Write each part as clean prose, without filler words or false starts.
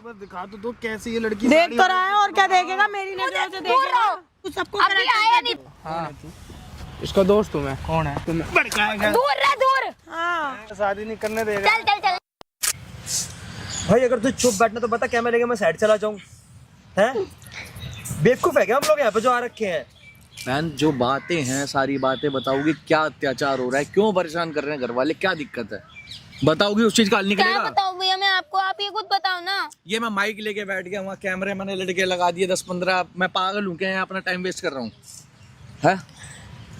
बस दिखा तो कैसी ये लड़की देख तो रहा है और क्या देखेगा, मेरी नजरों से देखेगा। तू सबको अभी आया नहीं। हाँ इसका दोस्त हूँ मैं। कौन है? तुम्हें भड़काएगा। दूर रह दूर। हाँ शादी नहीं करने देगा। चल चल चल। भाई अगर तू चुप बैठना तो बता, कैमरे लेके मैं साइड चला जाऊं? हैं? बेवकूफ है क्या हम लोग यहाँ पे जो आ रखे हैं? बहन जो बातें हैं सारी बातें बताओगी, क्या अत्याचार हो रहा है, क्यों परेशान कर रहे हैं घर वाले, क्या दिक्कत है बताओगी, उस चीज का हल क्या निकलेगा। बताऊं भैया मैं आपको, आप ये खुद बताओ ना। ये मैं माइक लेके बैठ गया, वहाँ कैमरे मैंने लड़के लगा दिए 10-15, मैं पागल हूँ क्या, यहाँ अपना टाइम वेस्ट कर रहा हूँ है?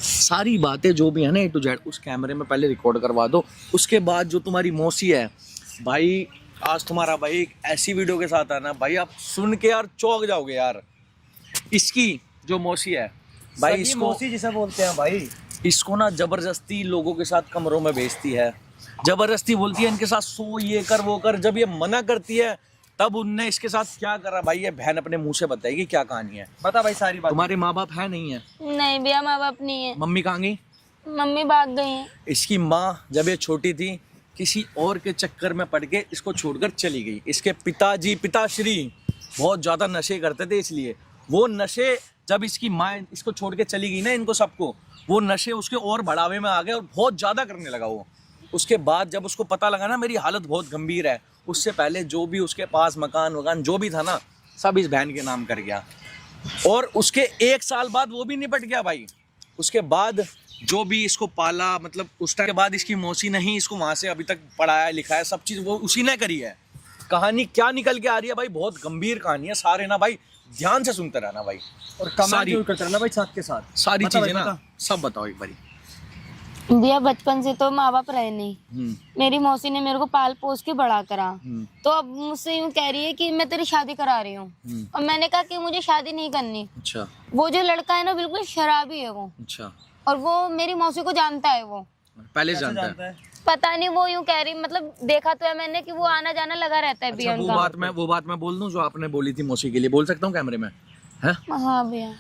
सारी बातें जो भी है ना A to Z उस कैमरे में पहले रिकॉर्ड करवा दो। उसके बाद जो तुम्हारी मौसी है भाई, आज तुम्हारा भाई एक ऐसी वीडियो के साथ है ना भाई, आप सुन के यार चौंक जाओगे यार। इसकी जो मौसी है भाई, सगी इसको मौसी जिसे बोलते हैं भाई, इसको ना जबरदस्ती लोगों के साथ कमरों में भेजती है, जबरदस्ती बोलती है इनके साथ सो, ये कर वो कर। जब ये मना करती है तब उनने इसके साथ क्या करा भाई, ये बहन अपने मुंह से बताएगी क्या कहानी है। बता भाई सारी बात। तुम्हारे माँ बाप है नहीं है? नहीं भैया माँ बाप नहीं है। मम्मी कहाँ गई? मम्मी भाग गई है। इसकी माँ जब ये छोटी थी किसी और के चक्कर में पड़ के इसको छोड़कर चली गई। इसके पिताश्री बहुत ज़्यादा नशे करते थे, इसलिए वो नशे जब इसकी माँ इसको छोड़ के चली गई ना, इनको सबको, वो नशे उसके और बढ़ावे में आ गए और बहुत ज़्यादा करने लगा वो। उसके बाद जब उसको पता लगा ना मेरी हालत बहुत गंभीर है, उससे पहले जो भी उसके पास मकान वकान जो भी था ना, सब इस बहन के नाम कर गया। और उसके 1 साल बाद वो भी निपट गया भाई। उसके बाद जो भी इसको पाला, मतलब उस टाइम के बाद इसकी मौसी ने ही इसको वहाँ से अभी तक पढ़ाया लिखाया, सब चीज़ वो उसी ने करी है। कहानी क्या निकल के आ रही है भाई, बहुत गंभीर कहानी है। सारे ना भाई ध्यान से सुनते रहना भाई, और कमेंट जरूर करते रहना भाई साथ के साथ। सारी बता चीजें भाई, ना बता। सब बताओ एक बारी। भैया बचपन से तो माँ बाप रहे नहीं, मेरी मौसी ने मेरे को पाल पोस के बड़ा करा। तो अब मुझसे यूँ कह रही है कि मैं तेरी शादी करा रही हूँ, और मैंने कहा कि मुझे शादी नहीं करनी। अच्छा वो जो लड़का है ना बिल्कुल शराबी है वो, अच्छा, और वो मेरी मौसी को जानता है। वो पहले कैसे जानता जानता है? है? पता नहीं, वो यूँ कह रही, मतलब देखा तो है मैंने कि वो आना जाना लगा रहता है भैया अच्छा, उनका। वो बात मैं बोल दूं जो आपने बोली थी मौसी के लिए, बोल सकता हूँ कैमरे में है? हाँ भैया।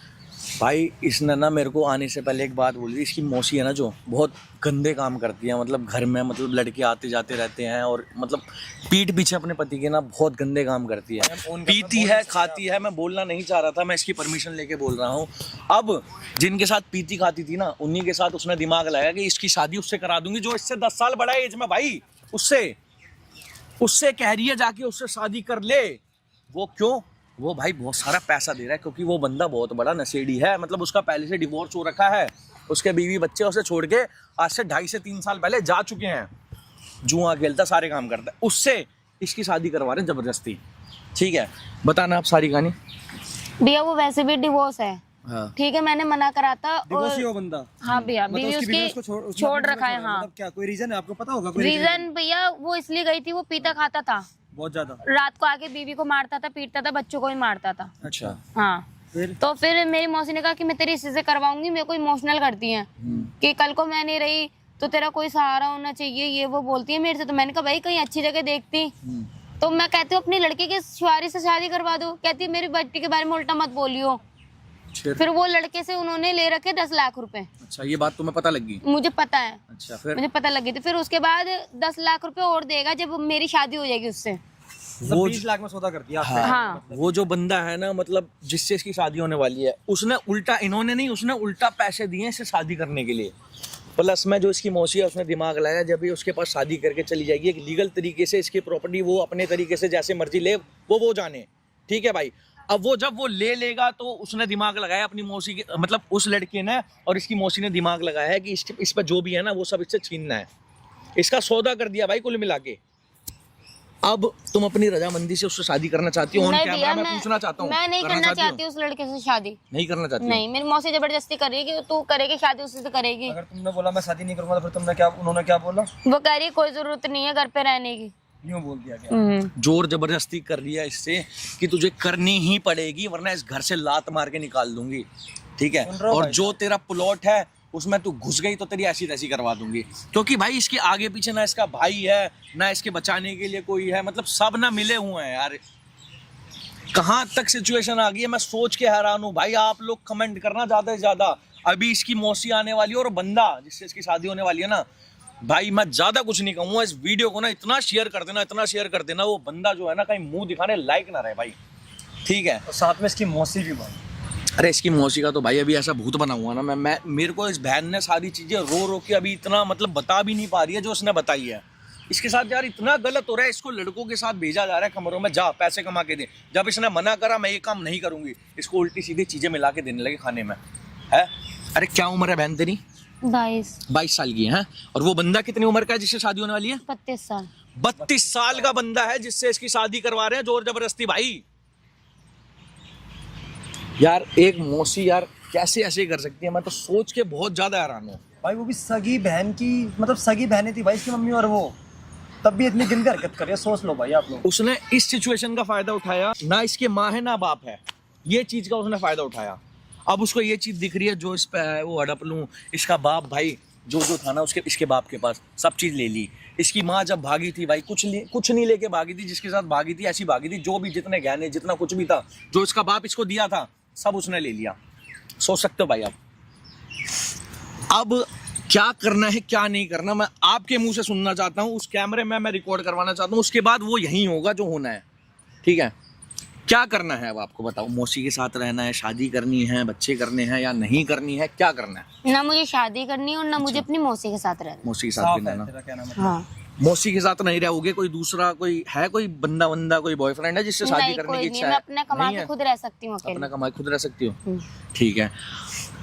भाई इसने ना मेरे को आने से पहले एक बात बोली थी, इसकी मौसी है ना जो बहुत गंदे काम करती है, मतलब घर में मतलब लड़के आते जाते रहते हैं और मतलब पीठ पीछे अपने पति के ना बहुत गंदे काम करती है, पीती है खाती है। मैं बोलना नहीं चाह रहा था, मैं इसकी परमिशन लेके बोल रहा हूँ। अब जिनके साथ पीती खाती थी ना, उन्हीं के साथ उसने दिमाग लगाया कि इसकी शादी उससे करा दूंगी जो इससे 10 साल बड़ा है एज में भाई। उससे कह रही है जाके उससे शादी कर ले। वो क्यों? वो भाई बहुत सारा पैसा दे रहा है, क्योंकि वो बंदा बहुत बड़ा नशेड़ी है, मतलब उसका पहले से डिवोर्स हो रखा है, उसके बीवी बच्चे उसे छोड़ के आज से 2.5 से 3 साल पहले जा चुके हैं। जुआ खेलता, सारे काम करता है, उससे इसकी शादी करवा रहे हैं जबरदस्ती। ठीक है, बताना आप सारी कहानी। भैया वो वैसे भी डिवोर्स है, हाँ। ठीक है, मैंने मना करा था। डिवोर्सी हो बंदा? हाँ भैया, मतलब बीवी उसकी बीवी उसकी उसको छोड़ रखा है। हाँ, मतलब क्या कोई रीजन है? आपको पता होगा कोई रीजन भैया वो इसलिए गई थी, वो पीता खाता था बहुत ज्यादा। रात को आके बीवी को मारता था, पीटता था, बच्चों को भी मारता था। अच्छा, हाँ, फिर तो फिर मेरी मौसी ने कहा कि मैं तेरी इसी से करवाऊंगी। मेरे को इमोशनल करती है कि कल को मैं नहीं रही तो तेरा कोई सहारा होना चाहिए, ये वो बोलती है मेरे से। तो मैंने कहा भाई कहीं अच्छी जगह देखती, तो मैं कहती हूँ अपनी लड़की के शुआरी से शादी करवा दो। कहती है मेरी बेटी के बारे में उल्टा मत बोलियो। फिर वो लड़के से उन्होंने ले रखे 10 लाख रुपए। अच्छा, ये बात तुम्हें पता लगी? मुझे पता है। अच्छा, फिर मुझे पता लगी थी। फिर उसके बाद 10 लाख रुपए और देगा जब मेरी शादी हो जाएगी उससे। वो 20 लाख में सौदा कर दिया आपने। हाँ, वो जो बंदा है ना, मतलब जिससे इसकी शादी होने वाली है, उसने उल्टा, इन्होंने नहीं, उसने उल्टा पैसे दिए इसे शादी करने के लिए। प्लस में जो इसकी मौसी है उसने दिमाग लगाया, जब ये उसके पास शादी करके चली जाएगी एक लीगल तरीके से, इसकी प्रॉपर्टी वो अपने तरीके से जैसे मर्जी ले, वो जाने। ठीक है भाई, अब वो जब वो ले लेगा तो उसने दिमाग लगाया अपनी मौसी के, मतलब उस लड़के ने और इसकी मौसी ने दिमाग लगाया है कि इस पर जो भी है ना वो सब इससे छीनना है। इसका सौदा कर दिया भाई कुल मिला के। अब तुम अपनी रजामंदी से उससे शादी करना चाहती हो? नहीं क्या भैया, मैं पूछना चाहता हूँ, मैं नहीं करना चाहती उस लड़के से शादी। नहीं करना चाहती? नहीं, मेरी मौसी जबरदस्ती कर रही है कि तू करेगी शादी, उससे तो करेगी। अगर तुमने बोला मैं शादी नहीं करूंगा तो फिर तुमने क्या, उन्होंने क्या बोला? वो कह रही है कोई जरूरत नहीं है घर पे रहने की। यूं बोल दिया क्या? जोर जबरदस्ती कर रही है इससे कि तुझे करनी ही पड़ेगी वरना इस घर से लात मार के निकाल दूंगी। ठीक है, और जो तेरा प्लॉट है उसमें तू घुस गई तो तेरी ऐसी तैसी करवा दूंगी। क्योंकि भाई इसके आगे पीछे ना इसका भाई है ना इसके बचाने के लिए कोई है, मतलब सब ना मिले हुए हैं यार। कहाँ तक सिचुएशन आ गई है, मैं सोच के हैरान हूँ भाई। आप लोग कमेंट करना ज्यादा से ज्यादा। अभी इसकी मौसी आने वाली है और बंदा जिससे इसकी शादी होने वाली है ना, भाई मैं ज्यादा कुछ नहीं कहूंगा, इस वीडियो को ना इतना शेयर कर देना, इतना शेयर कर देना, वो बंदा जो है ना कहीं मुंह दिखाने लायक ना रहे भाई, ठीक है। और साथ में इसकी मौसी भी भाई। अरे इसकी मौसी का तो भाई अभी ऐसा भूत बना हुआ ना, मैं मेरे को इस बहन ने सारी चीजें रो रो के अभी इतना मतलब बता भी नहीं पा रही है जो उसने बताई है। इसके साथ यार इतना गलत हो रहा है, इसको लड़कों के साथ भेजा जा रहा है कमरों में, जा पैसे कमा के दे। जब इसने मना करा मैं ये काम नहीं करूंगी, इसको उल्टी सीधी चीजें मिला के देने लगे खाने में है। अरे क्या उम्र है बहन तेरी? 22 साल की है। और वो बंदा कितनी उम्र का है जिससे शादी होने वाली है? 32 साल। 32 साल का बंदा है जिससे इसकी शादी करवा रहे हैं जोर जबरदस्ती। भाई यार एक मौसी यार कैसे ऐसे कर सकती है, मैं तो सोच के बहुत ज्यादा हैरान हूँ भाई। वो भी सगी बहन की, मतलब सगी बहनें थी भाई इसकी मम्मी और वो, तब भी इतनी गंदी हरकत कर रही है। सोच लो भाई आप लोग। उसने इस सिचुएशन का फायदा उठाया, ना इसके माँ है ना बाप है, ये चीज का उसने फायदा उठाया। अब उसको ये चीज दिख रही है जो इस पे है वो हड़प लूं। इसका बाप भाई जो था ना उसके इसके बाप के पास सब चीज ले ली। इसकी माँ जब भागी थी भाई कुछ नहीं लेके भागी थी, जिसके साथ भागी थी ऐसी भागी थी, जो भी जितने गहने जितना कुछ भी था जो इसका बाप इसको दिया था सब उसने ले लिया। सोच सकते हो भाई आप। अब क्या करना है क्या नहीं करना मैं आपके मुंह से सुनना चाहता हूँ, उस कैमरे में मैं रिकॉर्ड करवाना चाहता हूँ, उसके बाद वो यही होगा जो होना है, ठीक है। क्या करना है अब आपको बताओ, मौसी के साथ रहना है, शादी करनी है, बच्चे करने हैं या नहीं करनी है, क्या करना है? ना मुझे शादी करनी है और ना मुझे अपनी मौसी के साथ रहना। मौसी के साथ भी रहना। तेरा कहना मतलब। हाँ मौसी के साथ नहीं रहोगे, कोई दूसरा कोई है, कोई बंदा कोई बॉयफ्रेंड है जिससे शादी नहीं, करने कोई की नहीं, इच्छा मैं है? अपना कमा नहीं के है? खुद रह सकती हूँ अकेले। अपना कमा के खुद रह सकती हो, ठीक है।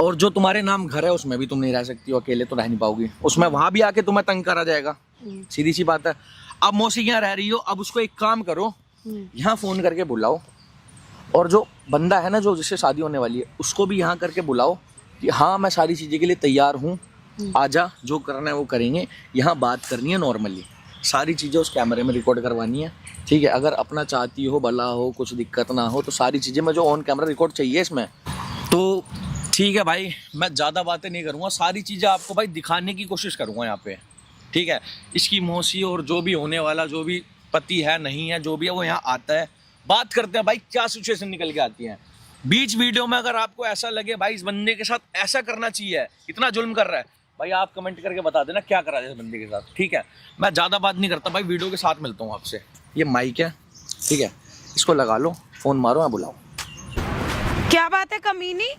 और जो तुम्हारे नाम घर है उसमें भी तुम नहीं रह सकती हो, अकेले तो रह नहीं पाओगी उसमें, वहां भी आके तुम्हें तंग करा जाएगा, सीधी सी बात है। अब मौसी यहाँ रह रही हो, अब उसको एक काम करो, यहाँ फोन करके बुलाओ, और जो बंदा है ना जो जिससे शादी होने वाली है उसको भी यहाँ करके बुलाओ कि हाँ मैं सारी चीज़ें के लिए तैयार हूँ, आजा, जो करना है वो करेंगे। यहाँ बात करनी है नॉर्मली, सारी चीज़ें उस कैमरे में रिकॉर्ड करवानी है, ठीक है। अगर अपना चाहती हो भला हो, कुछ दिक्कत ना हो, तो सारी चीज़ें में जो ऑन कैमरा रिकॉर्ड चाहिए इसमें, तो ठीक है भाई। मैं ज़्यादा बातें नहीं करूँगा, सारी चीज़ें आपको भाई दिखाने की कोशिश करूँगा यहाँ पे, ठीक है। इसकी मौसी और जो भी होने वाला जो भी पति है नहीं है जो भी है वो यहाँ आता है, बात करते हैं भाई क्या सिचुएशन निकल के आती है। बीच वीडियो में अगर आपको ऐसा लगे भाई इस बंदे के साथ ऐसा करना चाहिए, इतना जुल्म कर रहा है, भाई आप कमेंट करके बता देना क्या करा जाए इस बंदे के साथ, ठीक है। मैं ज़्यादा बात नहीं करता भाई, वीडियो के साथ मिलता हूँ आपसे। ये माइक है, ठीक है, इसको लगा लो, फ़ोन मारो, मैं बुलाओ। क्या बात है कमीनी,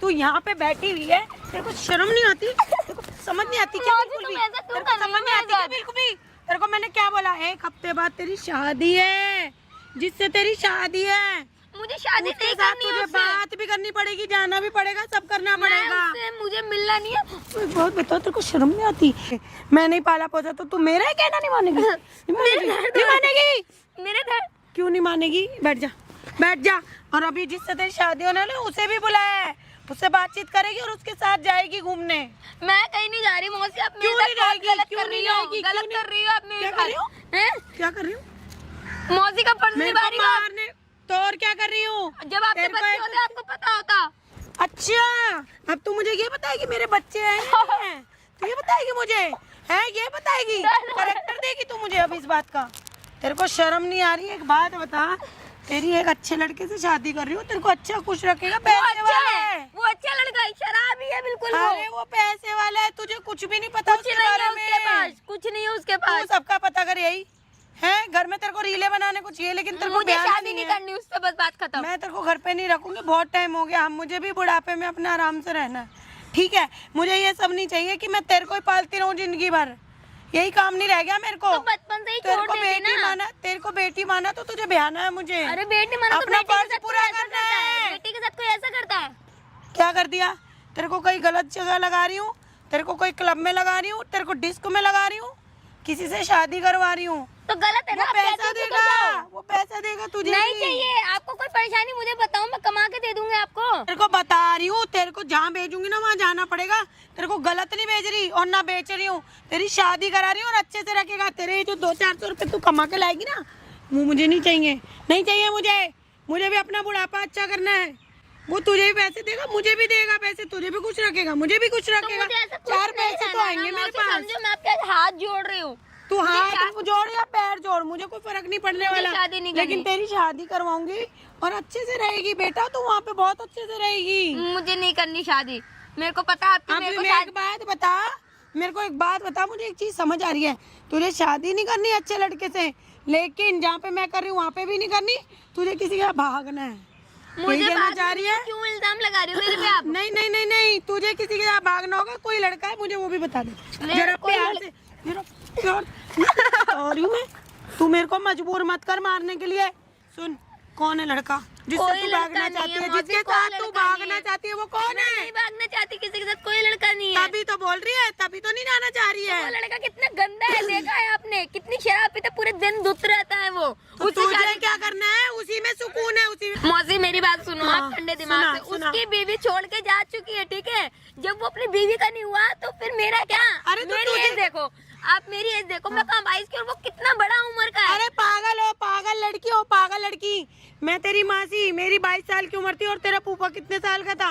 तू यहाँ पे बैठी हुई है, तेरे को शर्म नहीं आती? तेरे को समझ नहीं आती क्या? बिल्कुल भी तेरे को समझ नहीं आती क्या बिल्कुल भी? तेरे को मैंने क्या बोला, 1 हफ्ते बाद तेरी शादी है, जिससे तेरी शादी है, मुझे शादी नहीं करनी है, तुझे बात भी करनी पड़ेगी, जाना भी पड़ेगा, सब करना पड़ेगा। मुझे मिलना नहीं है। बहुत बताओ, तेरे को शर्म नहीं आती? मैं नहीं पाला पोसा तो तू मेरा ही कहना नहीं मानेगी? नहीं मानेगी? मेरे घर क्यों नहीं मानेगी? बैठ जा। और अभी जिससे तेरी शादी होने वाली उसे भी बुलाया है, उससे बातचीत करेगी और उसके साथ जाएगी घूमने। मैं कहीं नहीं जा रही मौसी, आप क्यों नहीं जाएगी? गलत क्यों कर रही नहीं हो, जाएगी? गलत कर रही हो आप मेरे क्या कर रही हो? साथ। क्या कर रही हूँ? मौसी का फर्ज मेरे निभा को रही हो आप। मारने तो और क्या कर रही हूँ? जब आपके तेरे को बच्चे एक- होते आपको पता होता। अच्छा, अब तू मुझे ये बताएगी मेरे बच्चे हैं या नहीं हैं? तू ये बताएगी मुझे, है ये बताएगी? करेक्टर देगी तू मुझे अब इस बात का? तेरे को शर्म नहीं आ रही? एक बात बता, तेरी एक अच्छे लड़के से शादी कर रही हूँ, तेरे को अच्छा खुश रखेगा, वो पैसे अच्छा वाला है, है। वो अच्छा लड़का है, शराबी है बिल्कुल। अरे वो पैसे वाला है, तुझे कुछ भी नहीं पता कुछ उसके नहीं बारे है उसके में। पास, कुछ नहीं है उसके तू पास। सबका पता कर, यही है घर में तेरे को रीले बनाने को चाहिए, लेकिन तेरे को मुझे ध्यान शादी नहीं है। करनी उससे, बस बात खत्म। मैं तेरे को घर पे नहीं रखूंगी, बहुत टाइम हो गया, हम मुझे भी बुढ़ापे में अपना आराम से रहना है, ठीक है। मुझे ये सब नहीं चाहिए कि मैं तेरे को ही पालती रहूं जिंदगी भर, यही काम नहीं रह गया मेरे को। तो बचपन से ही तेरे छोड़ को देती बेटी ना। माना, तेरे को बेटी माना तो तुझे बयाना है मुझे। अरे बेटी माना तो अपना बेटी के फर्ज साथ पूरा कोई ऐसा करना करता है। बेटी के साथ कोई ऐसा करता है? क्या कर दिया? तेरे को कोई गलत जगह लगा रही हूँ, तेरे को कोई क्लब में लगा रही हूँ, तेरे को डिस्को में लगा रही हूँ, किसी से शादी करवा रही हूँ। तो गलत है ना, वो आप पैसा कहती हो तो देगा, जाओ। वो पैसा देगा तुझे नहीं भी। चाहिए आपको कोई परेशानी, मुझे बताओ, मैं कमा के दे दूंगी आपको। तेरे को बता रही हूँ, तेरे को जहाँ भेजूंगी ना वहाँ जाना पड़ेगा। तेरे को गलत नहीं भेज रही और ना बेच रही हूँ, तेरी शादी करा रही हूँ और अच्छे से रखेगा। तेरे ये जो 200-400 रुपए तू कमा के लाएगी ना, वो मुझे नहीं चाहिए, नहीं चाहिए मुझे भी अपना बुढ़ापा अच्छा करना है। वो तुझे भी पैसे देगा, मुझे भी देगा पैसे, तुझे भी कुछ रखेगा, मुझे भी कुछ तो रखेगा। मुझे ऐसा कुछ 4 नहीं पैसे तो करना आएंगे ना, मेरे मौसी, पास। समझो मैं आपके हाथ जोड़ रही हूँ। तू हाथ जोड़ या पैर जोड़, मुझे कोई फर्क नहीं पड़ने मुझे वाला, शादी नहीं लेकिन करनी। तेरी शादी करवाऊंगी और अच्छे से रहेगी बेटा, तू वहाँ पे बहुत अच्छे से रहेगी। मुझे नहीं करनी शादी, मेरे को पता है आपकी अब मेरे को मैं एक शादी। बात बता, मेरे को एक बात बता, मुझे एक चीज समझ आ रही है, तुझे शादी नहीं करनी अच्छे लड़के से, लेकिन जहाँ पे मैं कर रही हूँ वहाँ पे भी नहीं करनी, तुझे किसी के भागना है। मुझे कहना चाह रही है? क्यों इल्जाम लगा रही हो मेरे पे आप? नहीं नहीं नहीं नहीं, तुझे किसी के साथ भागना होगा, कोई लड़का है मुझे वो भी बता दे जरा प्यार से, जरा प्यार। और यूं मैं, तू मेरे को मजबूर मत कर मारने के लिए। सुन, कौन है लड़का जिससे तू भागना चाहती है, जिसके साथ तू भागना चाहती है वो कौन है? नहीं भागना चाहती किसी के साथ, कोई लड़का नहीं है। तभी तो बोल रही है, तभी तो नहीं जाना चाह रही वो है। लड़का कितना गंदा है, देखा है आपने? कितनी शराब पीता, पूरे दिन धुत रहता है वो। तो तुझे क्या करना है? उसी में सुकून है, उसी में। मौसी मेरी बात सुनो आप ठंडे दिमाग से। सुना। उसकी बीवी छोड़ के जा चुकी है, ठीक है? जब वो अपनी बीवी का नहीं हुआ तो फिर मेरा क्या? अरे तो मेरी एज देखो, आप मेरी एज देखो, मैं कहाँ 22 की और वो कितना बड़ा उम्र का है। अरे पागल हो, पागल लड़की हो, पागल लड़की। मैं तेरी मासी, मेरी 22 साल की उम्र थी और तेरा फूफा कितने साल का था?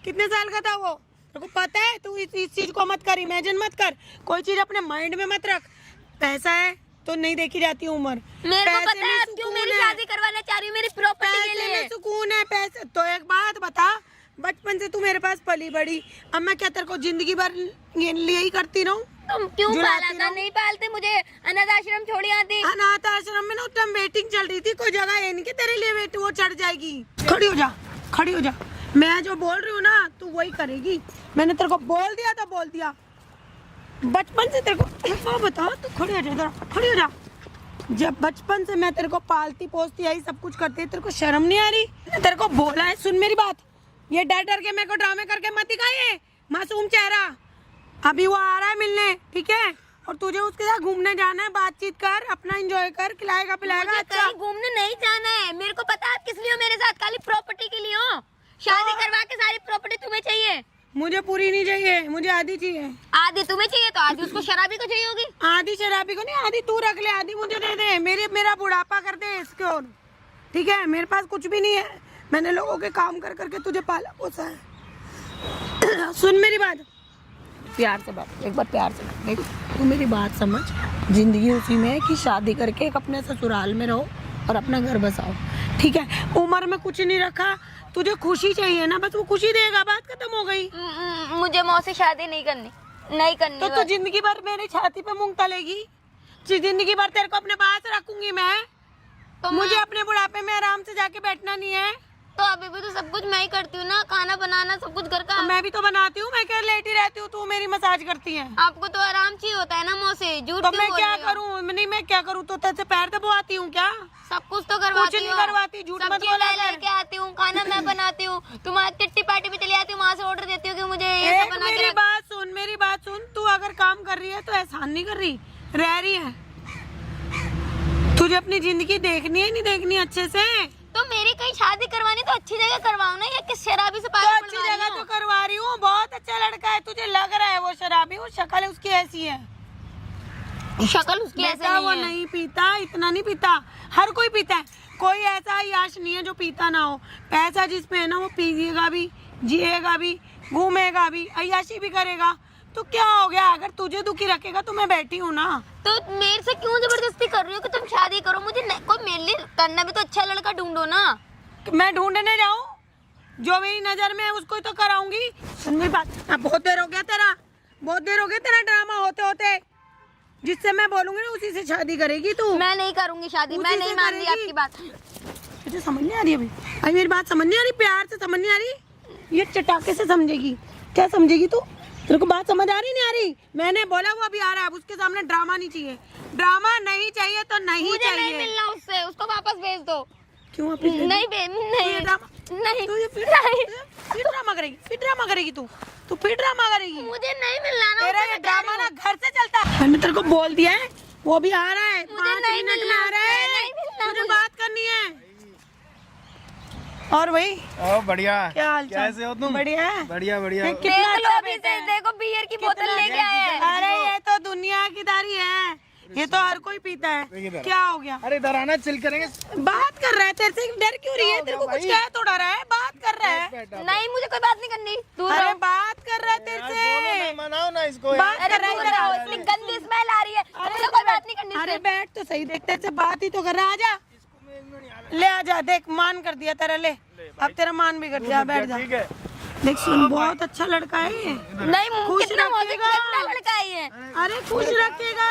कितने साल का था वो? तेरे को पता है? तू इस चीज को मत कर, इमेजिन मत कर, कोई चीज अपने माइंड में मत रख। पैसा है तो नहीं देखी जाती उम्र। मेरे को पता है आप क्यों मेरी शादी करवाना चाह रही हो, मेरी प्रॉपर्टी के लिए। सुकून है पैसे। तो एक बात बता, बचपन से तू मेरे पास पली बड़ी, अब मैं क्या तेरे को जिंदगी भर ये ही करती रहूं? तुम क्यों पाला था? नहीं पालते मुझे, अनाथ आश्रम छोड़ी आती। अनाथ आश्रम में ना उस टाइम वेटिंग चल रही थी, कोई जगह है नहीं कि तेरे लिए वेट वो चढ़ जाएगी। खड़ी हो जा, खड़ी हो जा। मैं जो बोल रही हूँ ना तू वही करेगी। मैंने तेरे को बोल दिया था, बोल दिया बचपन से तेरे को। बता, तू खड़ी हो जा, जरा खड़ी हो जा। जब बचपन से मैं तेरे को पालती पोसती आई, सब कुछ करती, तेरे को शर्म नहीं आ रही? तेरे को बोला है, सुन मेरी बात, ये डर डर के मेरे को ड्रामे करके मत दिखाइए। मासूम चेहरा, अभी वो आ रहा है मिलने, ठीक है? और तुझे उसके साथ घूमने जाना है, बातचीत कर, अपना एंजॉय कर, खिलाएगा पिलाएगा। अच्छा, कहीं घूमने नहीं जाना है। मेरे को पता है आप किस लिए हो मेरे साथ, खाली प्रॉपर्टी के लिए हो। शादी करवा के सारी प्रॉपर्टी तुम्हें चाहिए। मुझे पूरी नहीं चाहिए, मुझे आधी चाहिए। आधी तुम्हें चाहिए तो आधी उसको शराबी को चाहिए होगी। आधी शराबी को नहीं, आधी तू रख ले, आधी मुझे दे दे। मेरा बुढ़ापा कर दे इसके, और ठीक है? मेरे पास कुछ भी नहीं है, मैंने लोगों के काम कर करके तुझे पाला पोसा है। सुन मेरी बात, प्यार से बात, एक बार प्यार से बात। देख, तू मेरी बात समझ, जिंदगी उसी में है कि शादी करके एक अपने ससुराल में रहो और अपना घर बसाओ, ठीक है? उम्र में कुछ नहीं रखा, तुझे खुशी चाहिए ना, बस वो खुशी देगा, बात खत्म हो गई। मुझे मौसी शादी नहीं करनी, नहीं करनी। तो तू जिंदगी भर मेरी छाती पे मूंग तलेगी? जिंदगी भर तेरे को अपने पास रखूंगी मैं? तो मुझे अपने बुढ़ापे में आराम से जाके बैठना नहीं है? तो अभी भी तो सब कुछ मैं ही करती हूँ ना, खाना बनाना सब कुछ घर का। तो मैं भी तो बनाती हूँ, मैं क्या लेटी रहती हूँ, तू मेरी मसाज करती है? आपको तो आराम चाहिए होता है ना मौसी, झूठ तो क्यों मैं बोल क्या रही हो? करूँ? नहीं मैं क्या करूँ? तो तेरे से पैर दबाती हूँ क्या? सब कुछ तो करवाती कुछ नहीं हूँ। करवाती, झूठ मत सब्जियां बोला ले कर। के आती हूँ, खाना मैं बनाती हूँ, तुम्हारी किट्टी पार्टी में चली आती हूँ, वहाँ से ऑर्डर देती हूँ कि मुझे ये सब एक बना के मेरी रख। बात सुन, मेरी बात सुन, तू अगर काम कर रही है तो एहसान नहीं कर रही, रह रही है। तुझे अपनी जिंदगी देखनी है, नहीं देखनी अच्छे से? तो मेरी कहीं शादी करवानी तो अच्छी जगह करवाओ ना, या किस शराबी से तो पागल अच्छी जगह तो करवा रही हूँ, बहुत अच्छा लड़का है, तुझे लग रहा है वो शराबी, वो शक्ल उसकी ऐसी है। शक्ल उसकी ऐसे बेटा वो नहीं है। नहीं पीता, इतना नहीं पीता, हर कोई पीता है, कोई ऐसा याश नहीं है जो पीता ना हो। पैसा जिसमें है ना वो पिएगा भी, जिएगा भी, घूमेगा भी, अय्याशी भी करेगा। तो क्या हो गया? अगर तुझे दुखी रखेगा तो मैं बैठी हूँ ना। तो मेरे से क्यों जबरदस्ती कर रही हो कि तुम शादी करो? मुझे कोई मेरे लिए करना भी तो अच्छा लड़का ढूंढो ना। मैं ढूंढने जाऊँ? जो मेरी नजर में है उसको ही तो कराऊंगी। सुन मेरी बात, अब बहुत देर हो गया तेरा, बहुत देर हो गया तेरा ड्रामा होते होते। जिससे मैं बोलूंगी ना उसी से शादी करेगी तू। मैं नहीं करूंगी शादी, मैं नहीं मान रही आपकी बात। तुझे समझ नहीं आ रही? अभी मेरी बात समझ नहीं आ रही, प्यार से समझ नहीं आ रही, ये चटाके से समझेगी। क्या समझेगी तू? तेरे को बात समझ आ रही नहीं आ रही? मैंने बोला वो अभी आ रहा है, अब उसके सामने ड्रामा नहीं चाहिए। ड्रामा नहीं चाहिए तो नहीं मुझे चाहिए। नहीं मिलना उससे, उसको वापस भेज दो। क्यों वापस? नहीं नहीं नहीं, तू ये फिर ड्रामा करेगी, फिर ड्रामा करेगी तू फिर ड्रामा करेगी। मुझे नहीं मिलना ना। तेरा ये ड्रामा ना घर से चलता है। मैंने तेरे को बोल दिया है, वो भी आ रहा है, 5 नहीं मिनट में आ रहा है, नहीं मिलना मुझे मुझे। बात करनी है। और भाई बढ़िया, क्या हाल चाल? कैसे हो तुम? बढ़िया है, बढ़िया बढ़िया। कितना देख लो अच्छा अभी बेटा से, है। देखो बियर की बोतल लेके आया है। अरे ये तो दुनिया की दारी है, ये तो हर कोई पीता है। क्या हो गया? अरे इधर आना, चिल करेंगे। बात कर रहा है तेरे से, डर क्यों रही है? तेरे को कुछ कह थोड़ा रहा है, बात कर रहा है। नहीं मुझे कोई बात नहीं करनी, दूर अरे रहो। बात कर रहा है तेरे से, मनाओ ना इसको। बात अरे कर रहा दूर है रहो, इधर। इतनी गंदी स्मेल आ रही है, मुझे कोई बात नहीं करनी अरे इससे। बैठ तो सही, देख तेरे से बात ही तो कर रहा। आजा, ले आजा, देख मान कर दिया तेरा, ले अब तेरा मान भी कर दिया, बैठ जा। ठीक है, देख सुन, बहुत अच्छा लड़का है ये। नहीं खुश कितना रखेगा। लड़का है ये। अरे खुश रखेगा,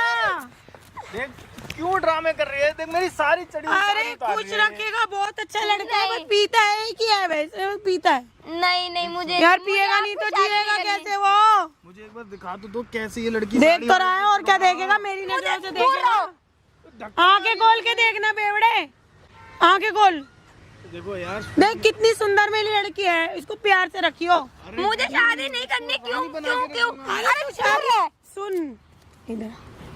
देख क्यों ड्रामे कर रही है, देख मेरी सारी चढ़ी हुई अरे साड़ी उतार खुश रही है। रखेगा, बहुत अच्छा लड़का है। नहीं। बस पीता है कि है वैसे, बस पीता है नहीं नहीं मुझे यार, मुझे पिएगा नहीं आपको तो शादी जिएगा नहीं करनी। कैसे वो? मुझे एक बार दिखा तो कैसी ये लड़की देख साड़ी तो रहा है और क्या देखेगा, मेरी नजरों से देखेगा। आंखें खोल के देखना बेवड़े, आंखें खोल। देखो यार, देख कितनी सुंदर मेरी लड़की है, इसको प्यार से रखियो। मुझे शादी नहीं करनी। क्यों क्यों क्यों? अरे कुछ आ गया। सुन इधर,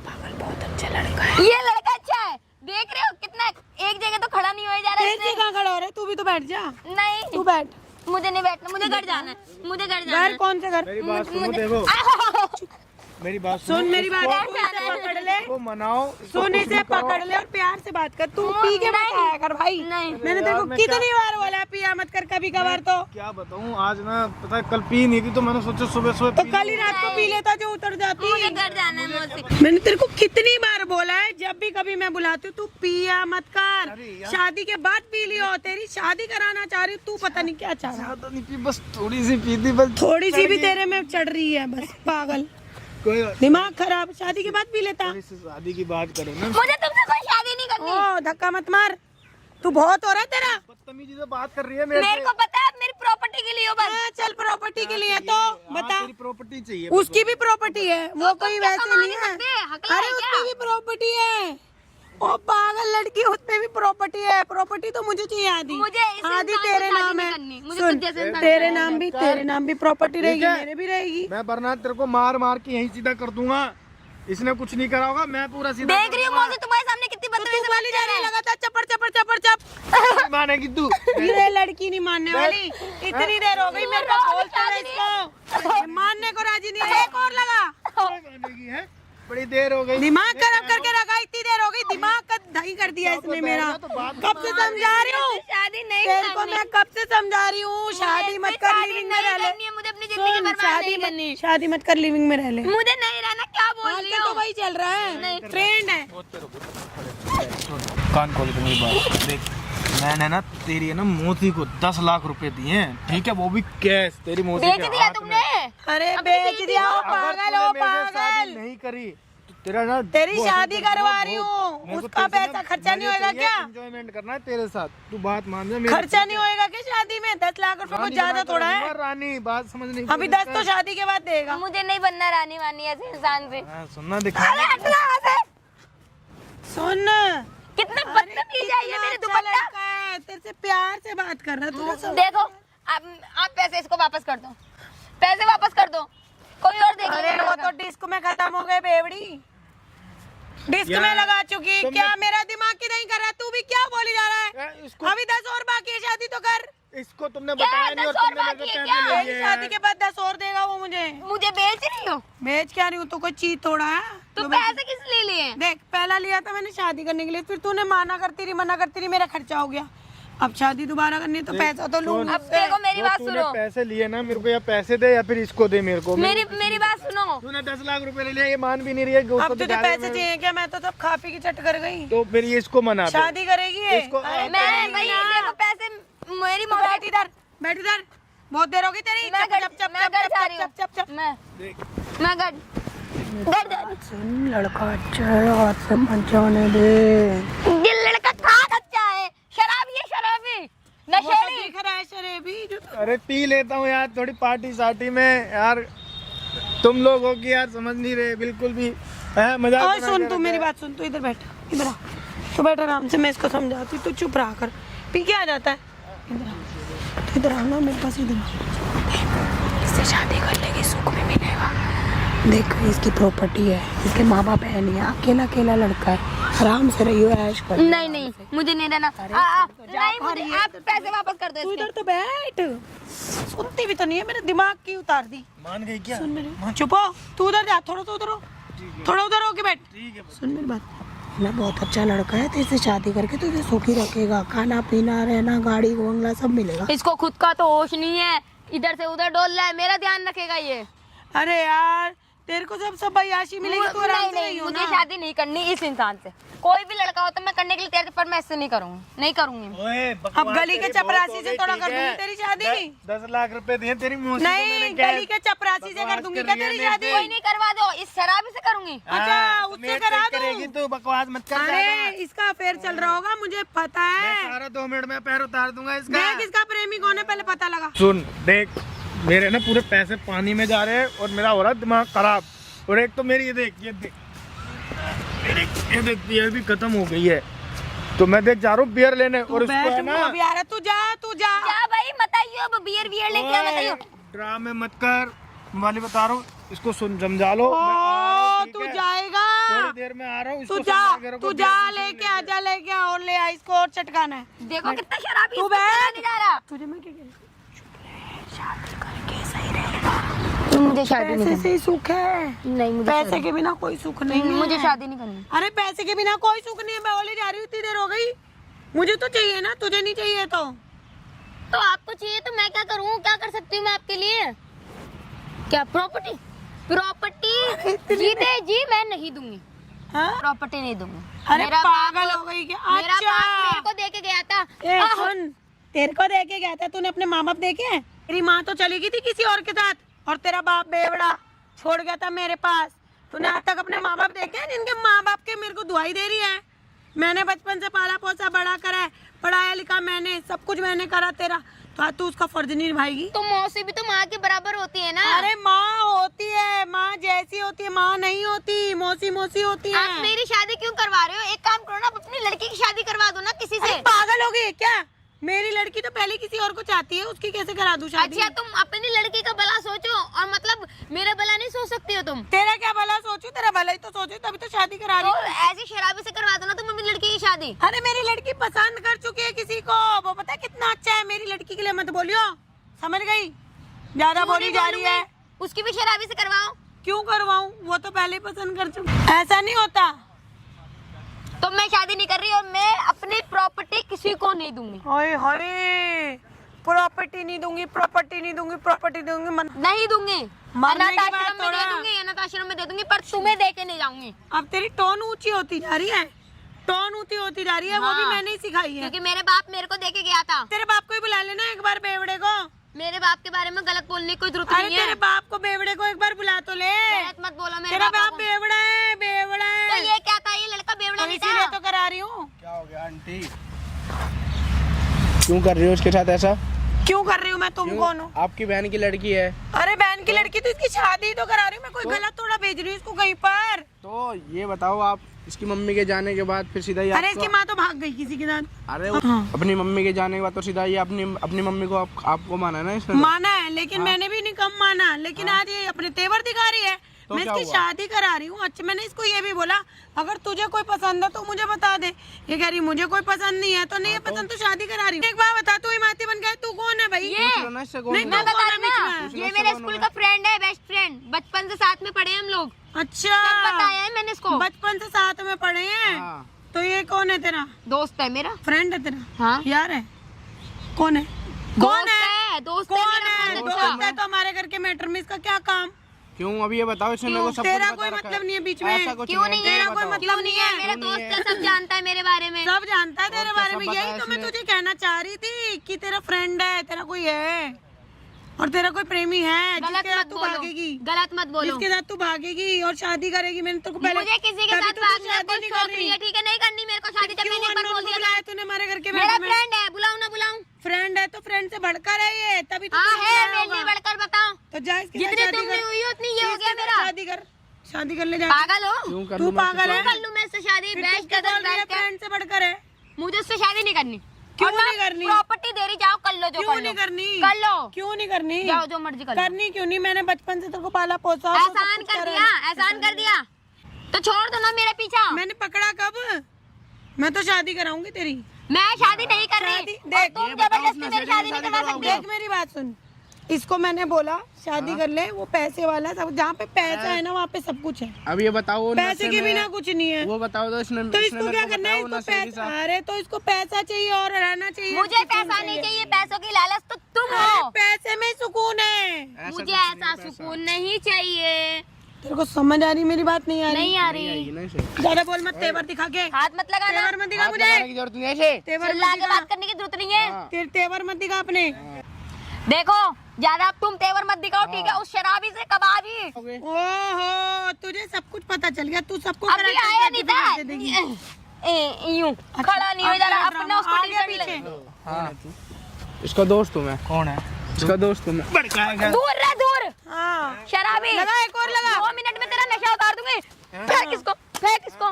पागल बहुत अच्छा लड़का है। ये लड़का अच्छा है, देख रहे हो कितना एक जगह तो खड़ा नहीं हो जा रहा है कैसे कहाँ खड़ा हो रहा है? तू भी तो बैठ जा, नहीं तू बैठ। मुझे नहीं बैठना, मुझे घर जाना है, मुझे घर जाना घर है। कौन सा घर? मेरी बात सुनो, देखो मेरी बात सुन मेरी बात, इसको- तू इसे पकड़ ले, इसको मनाओ, इसको सुन खुशी इसे करो। पकड़ ले और प्यार से बात कर। तू पी के मत आया कर भाई। नहीं। मैंने तेरे को मैं कितनी बार बोला है, पिया मत कर कभी कभार। तो क्या बताऊं, आज ना पता है कल पी नहीं थी तो मैंने सोचा सुबह सुबह तो पी कल ही रात को पी लेता जो उतर जाती। मुझे घर जाना है मौसी। मैंने तेरे को कितनी बार बोला है, जब भी कभी मैं बुलाती हूँ तू पिया मत कर। अरे यार। शादी के बाद पी लियो, तेरी शादी कराना चाह रही हूँ, तू पता नहीं क्या चाह रहा है। ज्यादा नहीं पी, बस थोड़ी सी पी थी बस। थोड़ी सी भी तेरे में चढ़ रही है, बस पागल, कोई दिमाग खराब। शादी के बाद पी लेता। थोड़ी सी शादी की बात करो ना, मुझे तुमसे कोई शादी नहीं करनी। ओ धक्का मत मार, तू बहुत हो रहा है तेरा। बदतमीजी से बात कर रही है मेरे मेरे से। को पता है, मेरी प्रॉपर्टी के लिए हो बस। हाँ, चल प्रॉपर्टी के लिए तो हाँ, बता। तेरी प्रॉपर्टी चाहिए। उसकी भी प्रॉपर्टी है, वो कोई क्या वैसे कमा नहीं नहीं है। सकते? हकला अरे है क्या? उसकी भी प्रॉपर्टी है। ओ पागल लड़की, उसपे भी प्रॉपर्टी है। प्रॉपर्टी तो मुझे चाहिए आधी। मुझे इस आधी इंसान से तेरे शादी नाम नहीं है। करनी। मुझे सुन, तुझ जैसे इंसान तेरे से तेरे नाम भी प्रॉपर्टी रहेगी, है। मेरे भी रहेगी। मैं वरना तेरे को मार मार के यहीं सीधा कर दूंगा। इसने कुछ नहीं करा होगा, मैं पूरा सीधा देख रही हूँ मौसी तुम्हारे सामने कितनी तो तू बदतमीजी वाली से जा रही बात कर रहा है। लगातार चपर चपर चपर चप। मानेगी तू। ये लड़की नहीं मानने वाली। इतनी देर हो गई मेरे को बोलते हुए इसको, मानने को राजी नहीं है। एक और लगा, मानेगी है, बड़ी देर हो गई। दिमाग खराब करके रखा, इतनी देर हो गई, दिमाग का दही कर दिया इसने मेरा। कब से समझा रही हूँ शादी नहीं तेरे को, करनी। मैं कब से समझा रही हूँ शादी मत कर, शादी लिविंग में नहीं रह ले। करनी है, मुझे अपनी जिंदगी सुन, बर्बाद नहीं करनी। शादी मत कर, लिविंग में रह ले। मुझे नहीं रहना, क्या बोल रही आजकल तो हो? वही चल रहा है, ट्रेंड है। कान खोल के मेरी बात देख, मैंने ना तेरी है ना मोती को 10 लाख रुपए दिए हैं, ठीक है, वो भी कैश तेरी मोती बेच के दिया हाथ तुमने। में। अरे अपनी बेच बीवी दिया, को हो अगर पागल हो तूने मेरे से शादी पागल। नहीं करी तो तेरा ना तेरी वो शादी ऐसा करवा बहुत- रही हूँ, मेरे को उसका तेरे से पैसा ना खर्चा नहीं मजे होएगा चाहिए, क्या? एंजॉयमेंट करना है तेरे साथ। तू बात मान जा मेरी। खर्चा नहीं होएगा क्या शादी में? 10 लाख रुपए कुछ ज्यादा थोड़ा है। रानी बात समझ नहीं। अभी 10 तो शादी के बाद देगा। मुझे नहीं बनना रानी वानी ऐसे इंसान से। हाँ, सुनना दिखा। सुन, कितना बदतमीज है ये मेरे दुपट्टा। लड़का है, तेरे से प्यार से बात कर रहा है, तुझे समझ- देखो आप पैसे इसको वापस कर दो, पैसे वापस कर दो, कोई और देख अरे लेगा। वो तो डिस्क में खत्म हो गए बेवड़ी, डिस्क यार, में लगा चुकी। तुमने- क्या मेरा दिमाग की नहीं कर रहा? तू भी क्या बोली जा रहा है? यार, इसको अभी 10 और बाकी है, शादी तो कर। इसको तुमने क्या बताया नहीं और 10 और तुमने मेरे बाकी से है पैसे क्या? ले मेरी लिए शादी हैं। के बाद 10 और देगा वो मुझे। मुझे बेच रही हो बेच क्या रही हूँ, तो कोई चीज थोड़ा है तो जो पैसे किस लिए लिए? देख, पहला लिया था मैंने शादी करने के लिए, फिर तूने मना करती रही, मेरा खर्चा हो गया। अब शादी दोबारा करनी है तो पैसा तो लूंगी अब उससे। देखो मेरी वो बात तूने सुनो, पैसे लिए ना, मेरे को या पैसे दे या फिर इसको दे मेरे को। मेरी बात सुनो। तूने 10 लाख रुपए ले लिया, ये मान भी नहीं रही है कि उसको अब तुझे दिखा रही है। पैसे चाहिए क्या? मैं तो सब खा पी के चट कर गई। तो फिर ये इसको मना दे। शादी करेगी ये? इसको- अरे मैं करेगी भाई ना। देखो पैसे मेरी तू मौसी बैठ इधर, बैठ इधर, बहुत देर होगी तेरी। मैं घर चप चप मैं घर जा रही हूँ। चप चप चप। मैं घर घर सुन, लड़का अच्छा है, हाथ से मत जाने दे। ये लड़का कहाँ अच्छा है? शराबी है, शराबी वो तो नशेड़ी। दिख रहा है शराबी जो। अरे पी लेता हूँ यार, थोड़ी पार्टी सार्टी में यार। तुम लोग हो कि यार समझ नहीं रहे बिल्कुल भी, है मजाक ओए बना सुन, के तू रखा मेरी है। बात सुन, तू इधर बैठ, इधर आ, तू बैठ आराम से, मैं इसको समझाती, तू चुप रहा कर। पी के आ जाता है, इधर आ, तू इधर आना मेरे पास, इधर आ। इससे शादी कर लेगी, सुख भी मिलेगा। देख, इसकी प्रॉपर्टी है, इसके माँ बाप है नहीं, अकेला अकेला लड़का है, आराम से रहियो, ऐश कर। नहीं नहीं मुझे नहीं रहना। नहीं मुझे आप पैसे वापस कर दो तू इसके। इधर तो बैठ, सुनती भी तो नहीं है, मेरे दिमाग की उतार दी। मान गई क्या? सुन मेरे, चुप हो, तू उधर जा, थोड़ा सा उधर हो, थोड़ा उधर हो के बैठ। सुन मेरी बात, ना बहुत अच्छा लड़का है, तेरे से शादी करके तुझे सुखी रखेगा, खाना पीना रहना, गाड़ी बंगला सब मिलेगा। इसको खुद का तो होश नहीं है, इधर से उधर डोल रहा है, मेरा ध्यान रखेगा ये। अरे यार, तेरे को जब सब बयाशी मिलेगी तो आराम नहीं से नहीं रही हो मुझे ना। शादी नहीं करनी इस इंसान से। कोई भी लड़का हो तो मैं करने के लिए तैयार, पर मैं इससे नहीं करूंगी, नहीं करूंगी। ओए, अब बकवास गली के तेरी चपरासी बहुत से हो थोड़ा गई, कर ठीक दूंगी है? तेरी शादी। 10 लाख रुपए दिए तेरी मौसी को नहीं, मैंने कैश। गली के चपरासी से कर दूंगी क्या बकवास तेरी कर रही है शादी? कोई नहीं, करवा दो, इस शराबी से करूंगी। अच्छा, हाँ, उससे मेरे करा से करेगी दूं। तू, बकवास मत कर अरे ज्यादा। इसका अफेयर चल रहा होगा, मुझे पता मैं है। सारा 2 मिनट में पैर उतार दूंगा इसका। देख इसका प्रेमी कौन है पहले पता लगा। सुन देख, मेरे ना पूरे पैसे पानी में जा रहे हैं और मेरा हो रहा है दिमाग खराब। और एक तो मेरी ये देख बियर भी खत्म हो गई है, तो मैं देख जा रहा हूँ बियर लेने। और इसको है ना, अभी आ रहा, तू जा। क्या भाई बताइए, अब बियर बियर लेके आ, बताइए। ड्रामे मत कर, वाली बता रहा हूँ, इसको सुन समझा लो। मैं आ रहा ओ हूँ, ठीक तू है? जाएगा, थोड़ी देर में आ रहा हूँ, तू इसको जा, समझा के रखो, तू जा बियर लेके आजा, लेके आ और ले आ, इसको और चटकाना है। देखो कितना शराबी, तू इसको पीना बैठ। नहीं जा रहा। तुझे मैं क्या कह रही हूँ? मुझे शादी नहीं पैसे से ही सुख है, करनी, नहीं मुझे पैसे के बिना कोई सुख नहीं है। मुझे शादी नहीं करनी। अरे पैसे के बिना कोई सुख नहीं है। मैं बोले जा रही हूँ, इतनी देर हो गई, मुझे तो चाहिए ना, तुझे नहीं चाहिए तो आपको चाहिए तो मैं क्या करूँ, क्या कर सकती हूँ मैं आपके लिए? क्या प्रॉपर्टी जीते जी मैं नहीं दूंगी, हाँ? प्रॉपर्टी नहीं दूंगी। अरे मेरा पागल बाप- हो गई क्या? मेरा अच्छा। बाप मेरे को दे के गया था। ए, आह, सुन, तेरे को देके गया था, तूने अपने माँ बाप देखे हैं? तेरी माँ तो चली गई थी किसी और के साथ, और तेरा बाप बेवड़ा छोड़ गया था मेरे पास। तूने आज तक अपने माँ बाप देखे हैं जिनके माँ बाप के मेरे को दुआई दे रही है? मैंने बचपन से पाला पोसा बड़ा करा है, पढ़ाया लिखा मैंने, सब कुछ मैंने करा तेरा, तो आज तू उसका फर्ज नहीं निभाएगी? तो मौसी भी तो माँ के बराबर होती है ना। अरे माँ होती है, माँ जैसी होती है, माँ नहीं होती, मौसी मौसी होती है। आप मेरी शादी क्यों करवा रहे हो? एक काम करो ना, आप अपनी लड़की की शादी करवा दो ना किसी से। अरे पागल हो गई है क्या? मेरी लड़की तो पहले किसी और को चाहती है, उसकी कैसे करा दूं शादी? अच्छा, तुम अपनी लड़की का भला सोचो, और मतलब मेरा भला नहीं सोच सकती हो तुम? तेरा क्या भला सोचू? तेरा भला ही तो सोचू, तभी तो शादी करा रही तो हूँ। ऐसी शराबी से करवा दो ना तुम अपनी लड़की की शादी। अरे मेरी लड़की पसंद कर चुकी है किसी को, वो पता है कितना अच्छा है। मेरी लड़की के लिए मत बोलियो, समझ गई? ज्यादा क्यों बोली नहीं जा रही है। बोलूंगी? उसकी भी शराबी से करवाओ। क्यों करवाऊं? वो तो पहले ही पसंद कर चुकी। ऐसा नहीं होता। तो मैं शादी नहीं कर रही, और मैं अपनी प्रॉपर्टी किसी को नहीं दूंगी। हाय हाय, प्रॉपर्टी नहीं दूंगी, प्रॉपर्टी नहीं दूंगी, प्रॉपर्टी दूंगी नहीं दूंगी। मरने के अनाथ बाद आश्रम में दे थोड़ा- दूंगी, अनाथ आश्रम में दे दूंगी, पर तुम्हें दे के नहीं जाऊंगी। अब तेरी टोन ऊंची होती जा रही है, टोन ऊंची होती जा रही है। वो भी हाँ। मैंने ही सिखाई है। क्योंकि मेरे बाप मेरे को दे के गया था। तेरे बाप को ही बुला लेना एक बार, बेवड़े को। मेरे बाप के बारे में गलत बोलने की कोई जरूरत अरे नहीं तेरे है। बाप को, बेवड़े को एक बार बुला तो ले। गलत मत बोलो मेरे तेरा पापा बाप को। बेवड़ा है, बेवड़ा तो है। ये क्या था? ये लड़का बेवड़ा तो नहीं इसीलिए था। तो करा रही हूँ। क्या हो गया आंटी, क्यों कर रही हो उसके साथ ऐसा? क्यों कर रही हूँ मैं? तुम कौन हो? आपकी बहन की लड़की है, अरे बहन की लड़की, तो इसकी शादी तो करा रही हूँ मैं, कोई गलत थोड़ा भेज रही हूँ इसको कहीं पर। तो ये बताओ, आप इसकी मम्मी के जाने के बाद फिर सीधा ही अरे आपको- इसकी माँ तो भाग गई किसी के साथ। अरे वो अपनी मम्मी के जाने के बाद तो सीधा ये अपनी मम्मी को आपको माना है ना इसने? माना है, लेकिन मैंने भी नहीं कम माना, लेकिन आज ये अपने तेवर दिखा रही है। तो मैं क्या इसकी हुआ? शादी करा रही हूँ। अच्छा, मैंने इसको ये भी बोला, अगर तुझे कोई पसंद है तो मुझे बता दे। ये कह रही मुझे कोई पसंद नहीं है, तो नहीं है पसंद तो शादी करा रही हूँ। एक बात बता, तू हिमाती बन गया, तू कौन है भाई? ये पूछ लो ना इससे कौन नहीं, है? मैं मैं बता रही बीच ना, में। ये मेरे स्कूल का फ्रेंड है, बेस्ट फ्रेंड। बचपन से साथ में पढ़े हम लोग। अच्छा, सब बताया है मैंने इसको। बचपन से साथ में पढ़े हैं। हाँ। तो ये कौन है तेरा? दोस्त है मेरा। फ्रेंड है तेरा? हाँ। यार है? कौन है? कौन है? दोस्त कौन मेरा, है? बहुत दोस्त अच्छा। है तो हमारे घर के मैटर में इसका क्या काम? क्यों, अभी ये बताओ, इसने मेरे को सब तेरा कुछ कोई बता रखा मतलब नहीं है बीच में। ऐसा कुछ क्यों नहीं है? तेरा कोई बताओ। मतलब नहीं है। मेरा दोस्त है, सब जानता है मेरे बारे में। सब जानता है तेरे और बारे सब में। बताया यही तो मैं इसने। तुझे कहना चाह रही थी कि तेरा फ्रेंड है, तेरा कोई है, और तेरा कोई प्रेमी है गलत जिसके साथ मत तू बोलो, भागेगी, गलत मत बोलो। जिसके साथ तू भागेगी और शादी करेगी। मैंने तेरे को पहले मुझे किसी के तभी साथ तो तू भागने का शादी कोई नहीं शौक कर नहीं रही। है, ठीक है? नहीं करनी मेरे को शादी। जब क्यों मैंने एक बार अननोन बोल को दिया बुलाया था, तूने हमारे घर के मेरा मैटर में? फ्रेंड है, बुलाऊं ना बुलाऊं? फ्रेंड है तो फ्रेंड से बढ़कर है ये, तभी तो हाँ तुझे है, बुलाया मेरे लिए होगा। बढ़कर बताओ। तो जा इसके साथ जितनी शादी तुमने कर। हुई हो उतनी ये हो इसके गया साथ मेरा। शादी कर ले जा। पागल हो? क्यों कर तू लूं मैं पागल है? कर लूं मैं इससे शादी? फिर बेस्ट तू क्यों बोल कदर रही है बैठ के। फ्रेंड से बढ़कर है? मुझे उससे शादी नहीं करनी। क्यों और ना नहीं करनी? प्रॉपर्टी दे रही, जाओ कर लो जो क्यों कर नहीं लो। करनी? कर लो, क्यों नहीं करनी? जाओ जो मर्जी कर लो। करनी क्यों नहीं? मैंने बचपन से तेरे को पाला पोसा, तो सब एहसान कुछ कर करा दिया, है। एहसान कर दिया, तो छोड़ दो ना मेरा पीछा। मैंने पकड़ा कब? मैं तो शादी कराऊंगी तेरी। मैं शादी नहीं कर रही। शादी- और देख, तुम ये बताओ, जबरदस्ती उसने मेरी शादी नहीं करवा सकते। देख मेरी बात सुन, इसको मैंने बोला शादी कर ले, वो पैसे वाला है, सब जहाँ पे पैसा है ना वहाँ पे सब कुछ है। अब ये बताओ, वो पैसे नशे के में- बिना कुछ नहीं है। वो बताओ तो इसने तो इसने इसको मेरे क्या को करना है? बताया, वो इसको नशे के पैसा, साथ- अरे तो इसको पैसा चाहिए और रहना चाहिए। मुझे सुकून पैसा नहीं चाहिए, पैसों की लालच तो तुम अरे हो। पैसे में सुकून है। ऐसा मुझे कुछ नहीं ऐसा है पैसा। सुकून नहीं चाहिए। तेरे को समझ आ रही मेरी बात? नहीं आ रही? नहीं आ रही। ज्यादा बोल मत, तेवर दिखा के। हाथ मत लगाना। तेवर मत दिखा मुझे, तेवर चिल्ला मत के दिखा। बात करने की जरूरत नहीं है। तेरे तेवर मत दिखा अपने। देखो ज्यादा अब तुम तेवर मत दिखाओ, ठीक है? उस शराबी से कबाबी। ओहो, तुझे सब कुछ पता चल गया, तू सबको अभी correct आया करके नहीं देगी। था यूं खड़ा नहीं हो जरा, अपने उसको आ गया टेंशन पीछे। ले। इसका दोस्त हूँ मैं। कौन है इसका दोस्त? हूँ मैं। भड़काएगा। दूर रह, दूर। हाँ शराबी लगा, एक और लगा। 2 मिनट में तेरा नशा उतार दूंगी। फेंक इसको, फेंक इसको।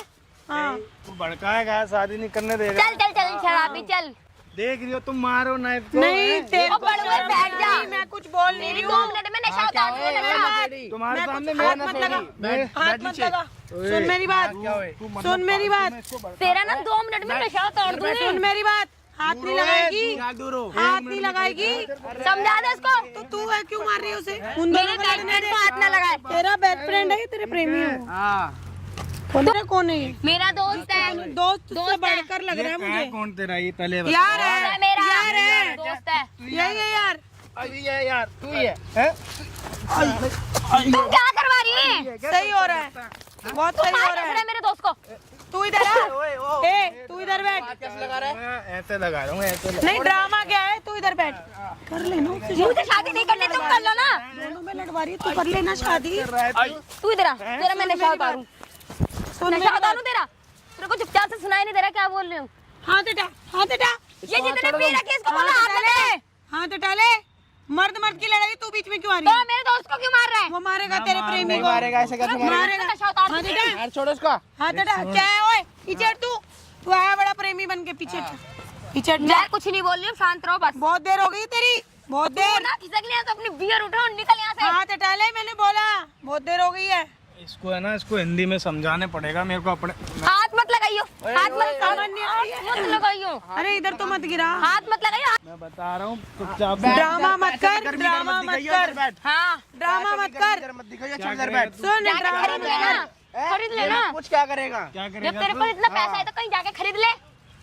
हाँ तू भड़काएगा, शादी नहीं करने देगा। चल चल चल शराबी चल। देख रही हो तुम, मारो नाइफ को। नहीं, तेरे ओ बड़ुए बैठ जा। मैं कुछ बोल नहीं रही 2 हूँ। मिनट में नशा उतार दूंगी नशा। तुम्हारे मैं सामने कुछ हाथ मत लगा, हाथ मत लगा। सुन मेरी बात, सुन मेरी बात, तेरा ना 2 मिनट में नशा उतार सुन दूंगी। मेरी बात। हाथ नहीं लगाएगी, हाथ नहीं लगाएगी। समझा दे इसको। तो तू है क्यों मार रही है उसे? उन मेरे दोनों को बेस्ट लड़ने फ्रेंड दे। को हाथ ना लगाए। तेरा बेस्ट फ्रेंड है या तेरे प्रेमी है? तेरा कौन है ये? मेरा दोस्त है। दोस्त से दोस्त है। बढ़कर लग रहा है मुझे। कौन तेरा ये पहले बता। यार दोस्त है, है मेरा। यार है, दोस्त है। यही है यार। अभी ये यार तू ही है? तुम क्या करवा रही है? सही हो रहा है, बहुत सही हो मार रहा कैसे रहा है। है मेरे दोस्त को? तू इधर आ, ए तू इधर बैठ। मैं ऐसे लगा रहा हूँ, ऐसे नहीं ड्रामा क्या है, तू इधर बैठ। कर लेना उससे शादी। मुझे शादी नहीं करनी, तुम कर लो ना। दोनों में लड़वा रही है, तू कर लेना शादी। तू इधर आ, तेरा मैं नशा उतारूं। सुन मेरी नशा बात। उतारूं तेरा? तेरे को चुपचाप से सुनाई नहीं दे रहा क्या बोल रही हूँ? हाथ हटा, हाथ हटा। ये जितने पी रखी इसको बोला हाथ लगे। हाथ हटा ले। मर्द मर्द की लड़ाई तू बीच में क्यों आ रही तो है? मेरे दोस्त को क्यों मार रहा है? वो मारेगा तेरे प्रेमी को। मारेगा ऐसे कैसे मारेगा। नशा उतार हाथ दूंगी। हटा, छोड़ो इसका। हाथ हटा। क्या है ओए? पीछे हट तू। तू आया बड़ा प्रेमी बन के, पीछे हट। पीछे हट जा। मैं कुछ नहीं बोल रही हूँ, शांत रहो बस। बहुत देर हो गई तेरी, बहुत तू देर। ना खिसक लिया तो अपनी बियर उठा और निकल यहाँ से। हाथ हटा ले, मैंने बोला बहुत देर हो गई है। इसको है ना, इसको हिंदी में समझाने पड़ेगा मेरे को अपने। हाथ मत लगाइयो, हाथ मत लगाइयो, अरे इधर तो मत गिरा। हाथ मत लगाइयो। मैं बता रहा हूँ चुपचाप। ड्रामा मत कर, ड्रामा मत कर, हाँ ड्रामा मत कर। सुन जाके ड्रामा खरीद मत लेना, कर। खरीद लेना। कुछ क्या करेगा? क्या जब करेगा? तेरे पास इतना पैसा है तो कहीं जाके खरीद ले।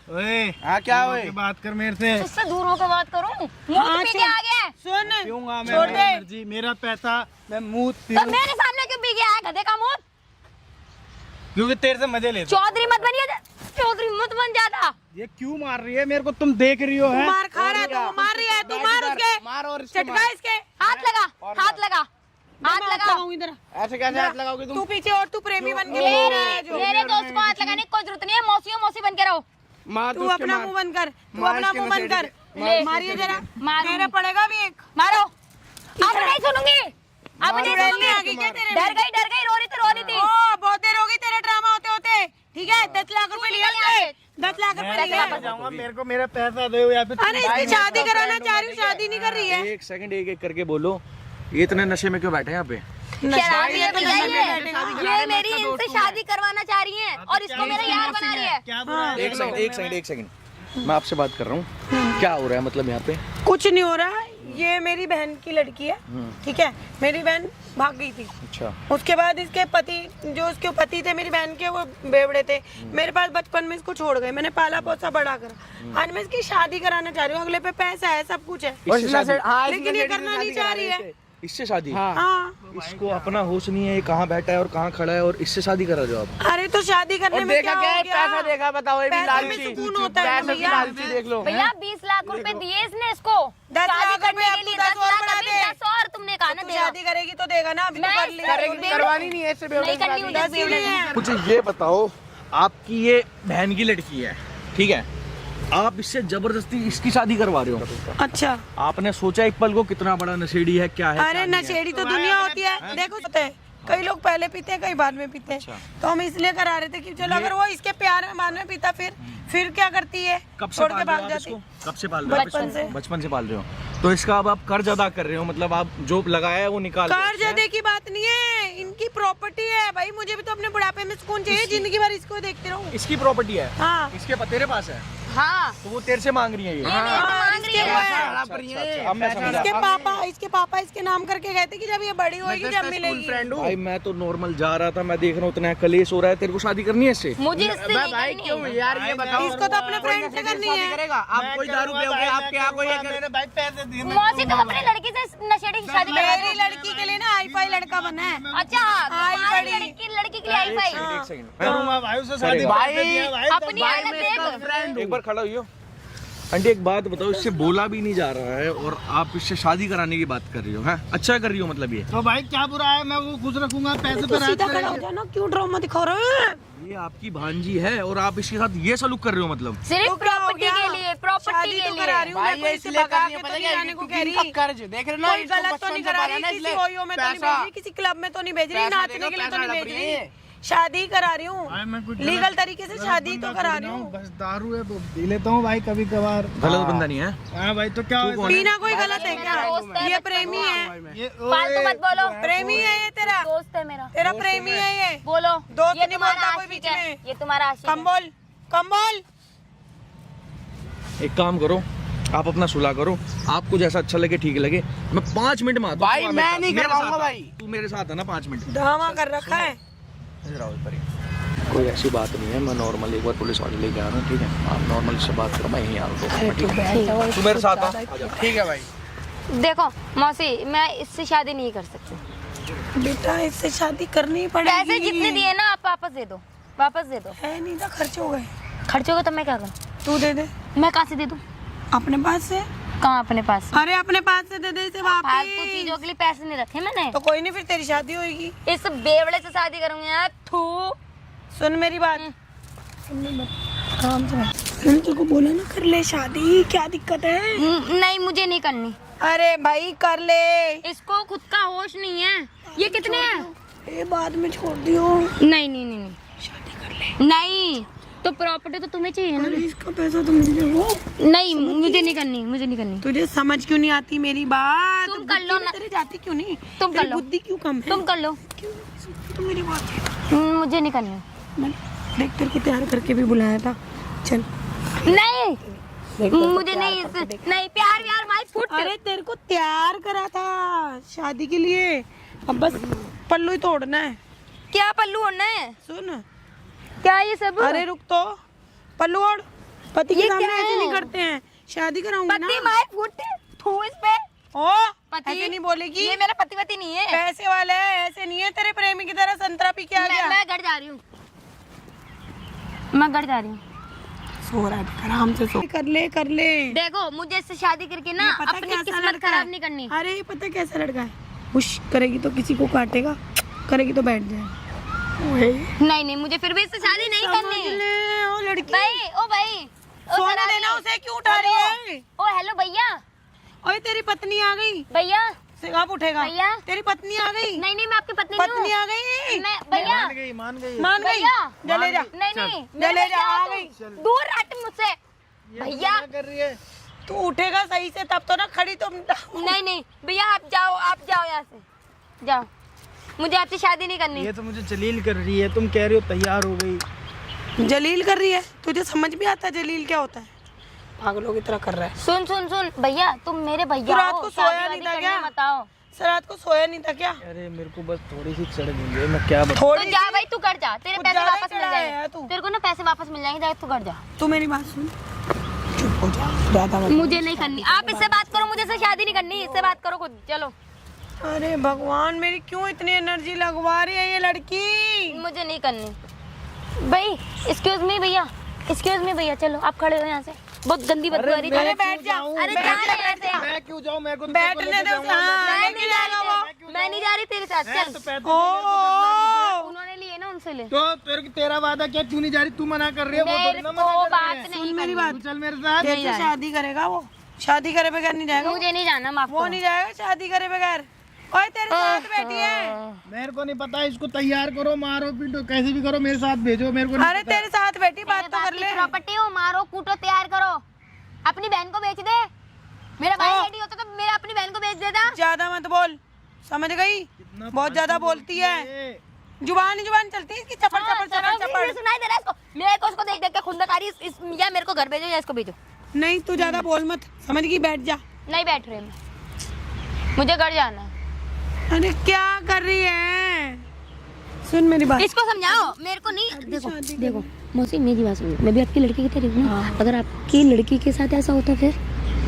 ओए हाँ, क्या हुए? बात कर मेरे से। उससे दूर होकर बात करूं। मुंह पी के आ गया है। सुन पीऊंगा मैं, छोड़ मेरी दे। मर्जी, मेरा पैसा, मैं मुंह तो पीऊं मेरे सामने क्यों पी गया है गधे का मुंह? क्योंकि तेरे से मजे लेते। चौधरी मत बनिए, चौधरी मत बन जाता। ये क्यों मार रही है मेरे को? तुम देख रही हो? तू है मार खा रहा है, तू मार रही है, तू मार उसके, मार और चटका इसके। हाथ लगा, हाथ लगा, हाथ लगा। लगाऊं इधर। ऐसे कैसे हाथ लगाओगे तू पीछे और तू प्रेमी बन के बोल रहा है जो। मेरे दोस्त को हाथ लगाने की कोई जरूरत नहीं है। मौसी बन के रहो। तू अपना मुंह बंद कर, तू अपना मुंह बंद कर। मारिए जरा, मारूंगी। तेरा पड़ेगा भी एक। मारो। अब नहीं सुनूंगी, अब नहीं चुड़ैल सुनूंगी। नहीं आ गई क्या तेरे में? डर गई, रो रही थी। ओ बहुत देर हो गई तेरे ड्रामा होते होते। ठीक है, 10 लाख रुपए लिया उसने, 10 लाख रुपए लिया। जाऊंगा, मेरे को मेरा पैसा दो या फिर अरे इसकी शादी कराना चाह रही हूँ, शादी नहीं कर रही है। एक सेकंड एक एक करके बोलो, ये इतने नशे में क्यों बैठे हैं यहाँ पे? शराबी है भैया बैठेगा। ये मेरी इनसे शादी करवाना चाह रही है और इसको मेरा यार बना रही है। क्या बुरा है? एक सेकंड मैं आपसे बात कर रहा हूँ। क्या हो रहा है मतलब यहाँ पे? कुछ नहीं हो रहा है, ये मेरी बहन की लड़की है, ठीक है। मेरी बहन भाग गई थी, अच्छा उसके बाद इसके पति, जो उसके पति थे मेरी बहन के, वो बेवड़े थे मेरे पास। बचपन में इसको छोड़ गए, मैंने पाला पोसा बड़ा करा। आज मैं इसकी शादी कराना चाह रही हूँ, अगले पे पैसा है, सब कुछ है, लेकिन ये करना नहीं चाह रही है। इससे शादी? हाँ इसको अपना होश नहीं है, ये कहाँ बैठा है और कहाँ खड़ा है और इससे शादी करा जो आप? अरे तो शादी करने में क्या हो गया? पैसा देखा, बताओ ये भी पैसे में लालची। सुकून होता है पैसे की भैया। लालची देख लो। भैया 20 लाख रुपए दिए इसने इसको 10 शादी लाख करने रुपए, के लिए। अब तू 10 और 10 बढ़ा अभी दे। 10 और तुमने कहा ना तू देगा। शादी करेगी तो देगा ना, अभी तो मैं कर लिया। करवानी नहीं है इससे नहीं करनी मुझे 10 ही नहीं है। मुझे ये बताओ, आपकी ये बहन की लड़की है, ठीक है, आप इससे जबरदस्ती इसकी शादी करवा रहे हो। अच्छा, आपने सोचा एक पल को कितना बड़ा नशेड़ी है, क्या है? अरे क्या नहीं है? नशेड़ी तो दुनिया होती है, देखो होता है, कई लोग पहले पीते हैं, कई बाद में पीते हैं। तो हम इसलिए करा रहे थे कि चलो अगर वो इसके प्यार में बाद में पीता, फिर क्या करती है? कब से छोड़ पाल के रहे हो भाग आप जाती। इसको? कब से पाल रहे हो आप बचपन इसको? से। बचपन से पाल रहे हो, तो इसका अब आप कर्ज अदा कर रहे हो, मतलब आप जो लगाया है वो निकाल रहे हो। कर्ज अदे की बात नहीं है, इनकी प्रॉपर्टी है भाई। मुझे भी तो अपने बुढ़ापे में सुकून चाहिए, जिंदगी भर इसको देखते रहूं। इसकी प्रॉपर्टी है, हाँ इसके तेरे पास है, हाँ तो वो तेरे से मांग रही है ये। ये मेरे से मांग इसके वो है। अब मैं समझा। इसके पापा इसके नाम करके गए थे कि जब ये बड़ी होगी जब मिलेगी। भाई मैं तो नॉर्मल जा रहा था, मैं देख रहा हूँ इतना कलेश हो रहा है, तेरे को शादी करनी है इससे? मुझे इससे नहीं भाई करनी क्यों है। यार ये बताओ, इसको तो अपने फ्रेंड से करनी है। आप कोई दारू पियोगे, आप क्या कोई मैंने भाई पैसे दिए मौसी तुम अपनी लड़की से नशेड़ी की शादी करा मेरी लड़की के लिए ना हाईफाई लड़का बना है। अच्छा तुम्हारी बड़ी। लड़की के लिए आई फाई एक सेकंड करूंगा भाई उससे शादी भाई, कर दिया भाई। अपनी हालत देख। एक बार खड़ा हुई हो। आंटी एक बात बताओ, इससे बोला भी नहीं जा रहा है और आप इससे शादी कराने की बात कर रही हो, हैं? अच्छा कर रही हो मतलब ये? तो भाई क्या बुरा है, मैं वो खुश रखूंगा, पैसे तो पे सीधा राज खड़ा हो करेंगे। जाना, क्यों ड्रामा दिखा रहे हैं? ये आपकी भांजी है और आप इसके साथ ये सलूक कर रहे हो मतलब? सिर्फ तो क्या हो प्रॉपर्टी गया? के लिए, प्रॉपर्टी शादी के तो करा रही लिए। हूँ मैं, कोई इसे भगा के तो नहीं आने को कह रही। कर्ज देख रहे ना, कोई गलत तो नहीं करा रही, किसी ओयो में तो नहीं भेज रही, किसी क्लब में तो नहीं भेज रही, नाचने के लिए तो नहीं भेज रही। शादी करा रही भाई मैं कुछ हूँ, लीगल तरीके से शादी तो करा रही हूँ। बस दारू है तो पी लेता हूँ भाई कभी कभार। गलत बंदा नहीं है? हाँ भाई तो क्या हो पीना कोई गलत है क्या? दोस्त है, ये प्रेमी है, ये फालतू मत बोलो। प्रेमी है ये तेरा, दोस्त है मेरा। तेरा प्रेमी है ये। बोलो दोस्त ये नहीं तुम्हारा बोलता कोई आशिक बीच है, में। ये तुम्हारा आशिक कम है। बोल, कम बोल। एक काम करो, आप अपना सुलह करो, आपको जैसा अच्छा लगे ठीक लगे। मैं 5 मिनट में आता हूँ। भाई, मैं नहीं करवाऊंगा भाई। तू मेरे साथ है ना 5 मिनट? ड्रामा कर रखा है। इधर आओ, इधर ही। कोई ऐसी बात नहीं है, मैं नॉर्मल एक बार पुलिस वाले लेके आ रहा हूँ, ठीक है? आप नॉर्मल से बात करो, मैं यहीं आ रहा हूँ, ठीक है? तू मेरे साथ आ। ठीक है भाई। देखो मौसी, मैं इससे शादी नहीं कर सकती। बेटा इससे शादी करनी पैसे पड़ेगी। जितने दिए ना आप वापस दे दो, वापस दे दो। है नहीं था, खर्च हो गए। खर्च होगा तो मैं क्या करूँ? तू दे दे मैं कहाँ से दे दूँ? अपने पास से। कहाँ अपने पास? अरे अपने पास से दे दे इसे फालतू वापस। चीजों के लिए पैसे नहीं रखे मैंने। तो कोई नहीं, फिर तेरी शादी होगी। इस बेवड़े से शादी करूंगी यार। थू। सुन मेरी बात, आराम से बात। मैंने तेरे को बोला ना कर ले शादी, क्या दिक्कत है? नहीं मुझे नहीं करनी। अरे भाई कर ले। इसको खुद का होश नहीं है। ये कितने हैं? ये बाद में छोड़ दियो। नहीं नहीं नहीं नहीं। शादी कर ले। नहीं तो प्रॉपर्टी तो तुम्हें चाहिए ना। अरे इसका पैसा तो मिल जाएगा। नहीं मुझे नहीं करनी, मुझे नहीं करनी। तुझे समझ क्यों नहीं आती मेरी बात? तुम कर लो ना। तेरे जाती क्यों नहीं? तुम कर तेरी लो। बुद्धि क्यों कम है? तुम कर लो। क्यों नहीं सुनती तू मेरी बात? मुझे नहीं करनी। मैंने देख तेरे को तैयार करके भी बुलाया था। चल नहीं देख तेरे को मुझे तैयार नहीं करके देख। नहीं प्यार व्यार माई फुट। अरे तेरे को तैयार करा था शादी के लिए, अब बस पल्लू ही तोड़ना है। क्या पल्लू होना है? सुन, क्या ये सब? अरे रुक तो, पल्लू ओढ़। पति के ये सामने क्या ऐसे है? नहीं करते हैं। शादी कराऊंगी ना। पति माई फुट। थू इस पे। ओ पति ऐसे नहीं बोलेगी। ये मेरा पति वती नहीं है। पैसे वाला है, ऐसे नहीं है। तेरे प्रेमी की तरह संतरा पी के आ गया। मैं घर जा रही हूँ, मैं घर जा रही हूँ। सो रहा है, आराम से सो। कर ले कर ले। देखो मुझे इससे शादी करके ना ये पता अपनी कैसा किस्मत लड़का खराब है? नहीं करनी। अरे ये पता कैसा लड़का है? हुश करेगी तो किसी को काटेगा, करेगी तो बैठ जाए। नहीं नहीं मुझे फिर भी इससे शादी नहीं समझ करनी। ले, ओ लड़की। भाई ओ भाई ओ सोने सराबी। देना उसे, क्यों उठा रही है? ओ हेलो भैया। ओए तेरी पत्नी आ गई। भैया से कब उठेगा? भैया। तेरी पत्नी आ गई। नहीं नहीं मैं आपकी पत्नी नहीं पत्नी हूँ। आ गई। मैं भैया मान गई मान गई। मान गई। भैया। जा ले जा। नहीं नहीं ले ले जा, आ तुम। गई। दूर हट मुझसे ये भैया। क्या कर रही है? तू उठेगा सही से तब तो ना, खड़ी तो। नहीं नहीं भैया आप जाओ यहाँ से जाओ। मुझे आपसे शादी नहीं करनी। ये तो मुझे जलील कर रही है, तुम कह रही हो तैयार हो गई। जलील कर रही है? तुझे समझ भी आता है जलील क्या होता है? पागलों की तरह कर रहा है। सुन सुन सुन भैया तुम मेरे तू भैया रात हो, को सोया शादी नहीं वादी था करनी क्या? मत आओ। रात को सोया नहीं था क्या? अरे मेरे को बस थोड़ी सी चढ़ गई है, मैं क्या बताऊं। तो थोड़ी जा भाई तू घर जा, तेरे कुछ पैसे ज्यादा वापस मिल चढ़ा है जाएंगे। तू। तेरे को ना पैसे वापस मिल जाएंगे, तू घर जा। तू मेरी बात सुन, चुप हो जा, ज्यादा मत। मुझे नहीं करनी। आप इससे बात करो, मुझे इससे शादी नहीं करनी। इससे बात करो खुद, चलो। अरे भगवान, मेरी क्यों इतनी एनर्जी लगवा रही है ये लड़की? मुझे नहीं करनी। भाई एक्सक्यूज मी भैया, एक्सक्यूज मी भैया, चलो आप खड़े हो यहाँ से। बहुत गंदी बदबू आ रही है। अरे बैठ जा। अरे जा रहे हैं यहाँ से। मैं क्यों जाऊं? मैं को तो बैठने लेके दे उसे, जाऊंगा। हाँ। मैं नहीं जा रही, मैं नहीं जा रही तेरे साथ। हैं, चल तो पैसे ओ उन्होंने लिए ना, उनसे ले। तो तेरा वादा क्या, क्यों नहीं जा रही? तू मना कर रही है, वो मेरे थोड़ी ना को मना कर रही बात है। नहीं सुन मेरी करनी। बात, तू चल मेरे साथ। तेरे से शादी करेगा वो? शादी करे बगैर नहीं जाएगा मुझे नहीं जाना, माफ वो। नहीं जाएगा शादी करे बगैर। ओए तेरे साथ बैठी है। मेरे को नहीं पता, इसको तैयार करो, मारो पीटो, कैसे भी करो, मेरे साथ भेजो। मेरे को नहीं अरे पता। तेरे साथ बैठी, बात तो कर ले। प्रॉपर्टी हो, मारो कूटो, तैयार करो। अपनी बहन को बेच दे। मेरा भाई ओ। रेडी होता तो मेरा अपनी बहन को बेच देता। ज्यादा मत बोल, समझ गई? बहुत ज्यादा बोलती है, जुबान चलती है इसकी, चपड़ चपड़ चपड़ चपड़। सुनाई दे रहा है इसको। मेरे को उसको देख देख के खुंदक आ रही है। या मेरे को घर भेजो या इसको भेजो। नहीं तू ज्यादा बोल मत, समझ गई, बैठ जा। नहीं बैठ रही मैं, मुझे घर जाना है। अरे क्या कर रही है, सुन मेरी बात। इसको समझाओ, मेरे को नहीं। देखो देखो मौसी, मेरी बात सुनो, मैं भी आपकी लड़की की तरह हूँ ना। अगर आपकी लड़की के साथ ऐसा होता फिर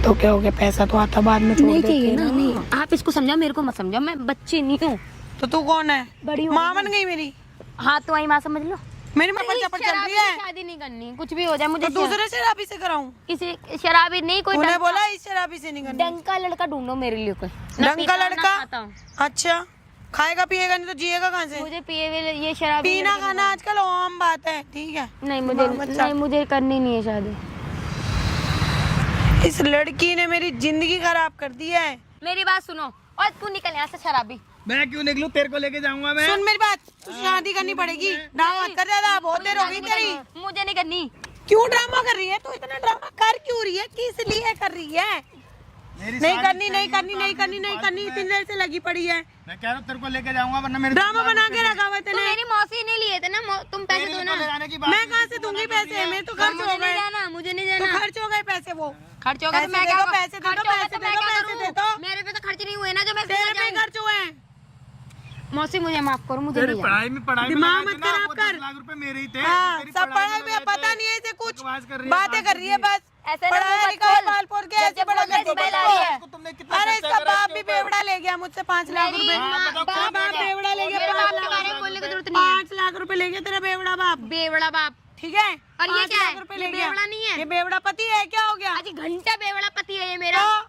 तो क्या हो गया, पैसा तो आता बाद में, छोड़ नहीं देते चाहिए हैं ना। नहीं, आप इसको समझाओ, मेरे को मत समझाओ, मैं बच्ची नहीं हूँ। तो तू कौन है, बड़ी हो माँ गई। बन गई मेरी, हाँ तो आई माँ समझ लो। मेरी माँ पर चल रही है। शादी नहीं करनी, कुछ भी हो जाए मुझे। तो दूसरे शराबी से कराऊं? किसी शराबी नहीं, कोई तूने बोला इस शराबी से नहीं करनी। डंका लड़का ढूंढो मेरे लिए कोई। ढंग का लड़का? अच्छा, खाएगा पिएगा नहीं तो जिएगा कहाँ से? मुझे पिए हुए ये शराब पीना खाना आजकल आम बात है, ठीक है। नहीं, मुझे नहीं, मुझे करनी नहीं है शादी। इस लड़की ने मेरी जिंदगी खराब कर दी है। मेरी बात सुनो, और तू निकल यहाँ से शराबी। मैं क्यों निकलूं, तेरे को लेके जाऊंगा मैं। सुन मेरी बात, तू शादी करनी पड़ेगी, ड्रामा मत कर ज्यादा, बहुत देर हो गई तेरी। मुझे नहीं करनी। क्यों ड्रामा कर रही है तू, इतना ड्रामा कर क्यों रही है, किस लिए कर रही है? नहीं करनी, नहीं करनी, नहीं करनी, नहीं करनी, इतनी देर से लगी पड़ी है। मैं कह रहा हूँ तेरे को लेके जाऊंगा, वरना मेरे ड्रामा बना के रखा हुआ है तो तूने। मेरी मौसी ने लिए थे ना, तुम पैसे दो ना। मैं कहाँ से दूंगी पैसे, मेरे तो खर्च हो गए। जाना, मुझे नहीं तो जाना। खर्च हो गए पैसे, वो खर्च होगा तो पैसे मैं दे क्या दो, करूं? पैसे दे दो, खर्च होगा पैसे तो दे मैं दो, क्या पैसे दे करूं? दो। मेरे पे तो खर्च नहीं हुए ना जो मैं तेरे पे खर्च हुए हैं। मौसी मुझे माफ करो, मुझे तेरी नहीं जाना। पढ़ाई में दिमाग लगाए थे मत ना, खराब वो कर। 10 लाख रुपए मेरे ही थे। हाँ, तेरी सब पढ़ाई में लगाए पता थे। नहीं है इसे कुछ, बकवास कर रही है, बातें कर रही है बस। ऐसे ना पढ़ाई मुंह मत लिखाई खोल। पाल पोल के जब ऐसे बड़ा बोलना कर स्मेल आ रही है। इसको तुमने कितना अरे खर्चा इसका करा बाप इसके भी ऊपर? बेवड़ा ले गया मुझसे 5 लाख रुपए। बाप बाप बेवड़ा ले गया, मेरे 5 बाप के लाख बारे में बोलने की जरूरत नहीं है। 5 लाख रुपए ले गया तेरा बेवड़ा बाप, बेवड़ा बाप। ठीक है। और ये 5 क्या है? लाख रुपए ये ले गया। बेवड़ा नहीं है। ये बेवड़ा पति है, क्या हो गया? आज घंटा बेवड़ा पति है ये मेरा। तो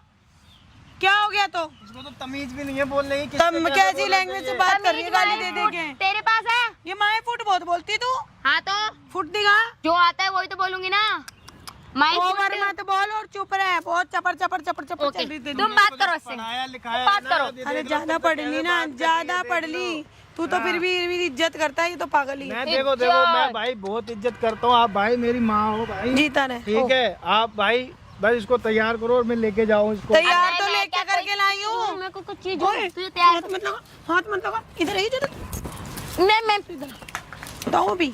क्या हो गया? तो इसको तो तमीज भी नहीं है बोलने की। तब कैसी लैंग्वेज से बात कर रही है, गाली दे दे के? तेरे पास है? ये माए फुट बहुत बोलती तू, हाँ तो फुट दिखा। जो आता है वही तो बोलूंगी ना। माई ओवर मत बोल और चुप रहे, बहुत चपर चपर चपर चपर ओके, चल रही थी। तुम बात करो इससे। पढ़ाया लिखाया बात है ना, करो। अरे ज्यादा पढ़ ली ना, ज्यादा पढ़ ली तू तो, फिर भी मेरी इज्जत करता है, ये तो पागल ही है। मैं देखो देखो, मैं भाई बहुत इज्जत करता हूँ। आप भाई मेरी माँ हो भाई, जीता रहे। ठीक है। आप भाई बस इसको तैयार करो और मैं लेके जाऊँ इसको। तैयार तो लेके करके लाई हूँ। मेरे को कुछ चीज ओए, तुझे तैयार हाथ मत लगा, हाथ मत लगा, इधर आई जरा, मैं बताऊँ भी,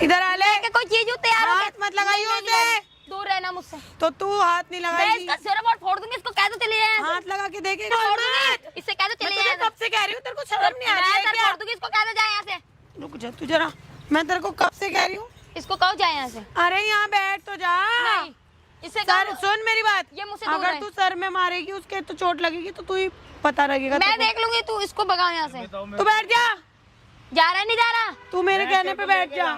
इधर आ ले। कोई चीज तैयार हो हाथ मत लगाइयो उसे, दूर रहना मुझसे। तो तू हाथ नहीं मैं लगाएगी। इसका सिर और फोड़ दूंगी, इसको कह दो चले जाए। हाथ लगा के देखेगा फोड़ मत। दूंगी, इससे कह दो मैं चले तुझे जाए। कब से कह रही हूँ, तेरे को शर्म नहीं आ रही मैं है सर क्या? फोड़ दूंगी, इसको कह दो जाए यहाँ से। रुक जा तू जरा, मैं तेरे को कब से कह रही हूँ। इसको कहो जाए यहाँ से। अरे यहाँ बैठ तो जा। नहीं, इससे सर कहो। सुन मेरी बात, ये मुझसे दूर अगर है। तू सर में मारेगी उसके तो चोट लगेगी, तो तू ही पता लगेगा। मैं देख लूंगी, तू इसको भगाओ यहाँ से। तू बैठ जा, जा रहा है नहीं जा रहा? तू मेरे कहने पे बैठ जा।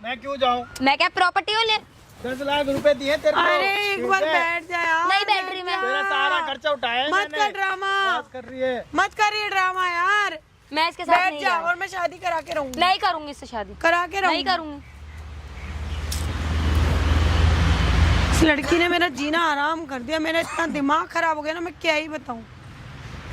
मैं क्यों जाऊँ? मैं क्या प्रॉपर्टी हो ले? 10 लाख रुपए दिए तेरे को। अरे एक ठीक बार है? बैठ जा यार। नहीं बैठ रही मैं। तेरा सारा खर्चा उठाया है मत मैंने। कर ड्रामा, बकवास कर रही है। मत कर ये ड्रामा यार। मैं इसके साथ बैठ नहीं जा जा रही। और मैं शादी करा के रहूंगी। नहीं करूंगी इससे शादी, करा के रहूंगी। नहीं करूंगी। इस लड़की ने मेरा जीना आराम कर दिया, मेरा इतना दिमाग खराब हो गया ना, मैं क्या ही बताऊं।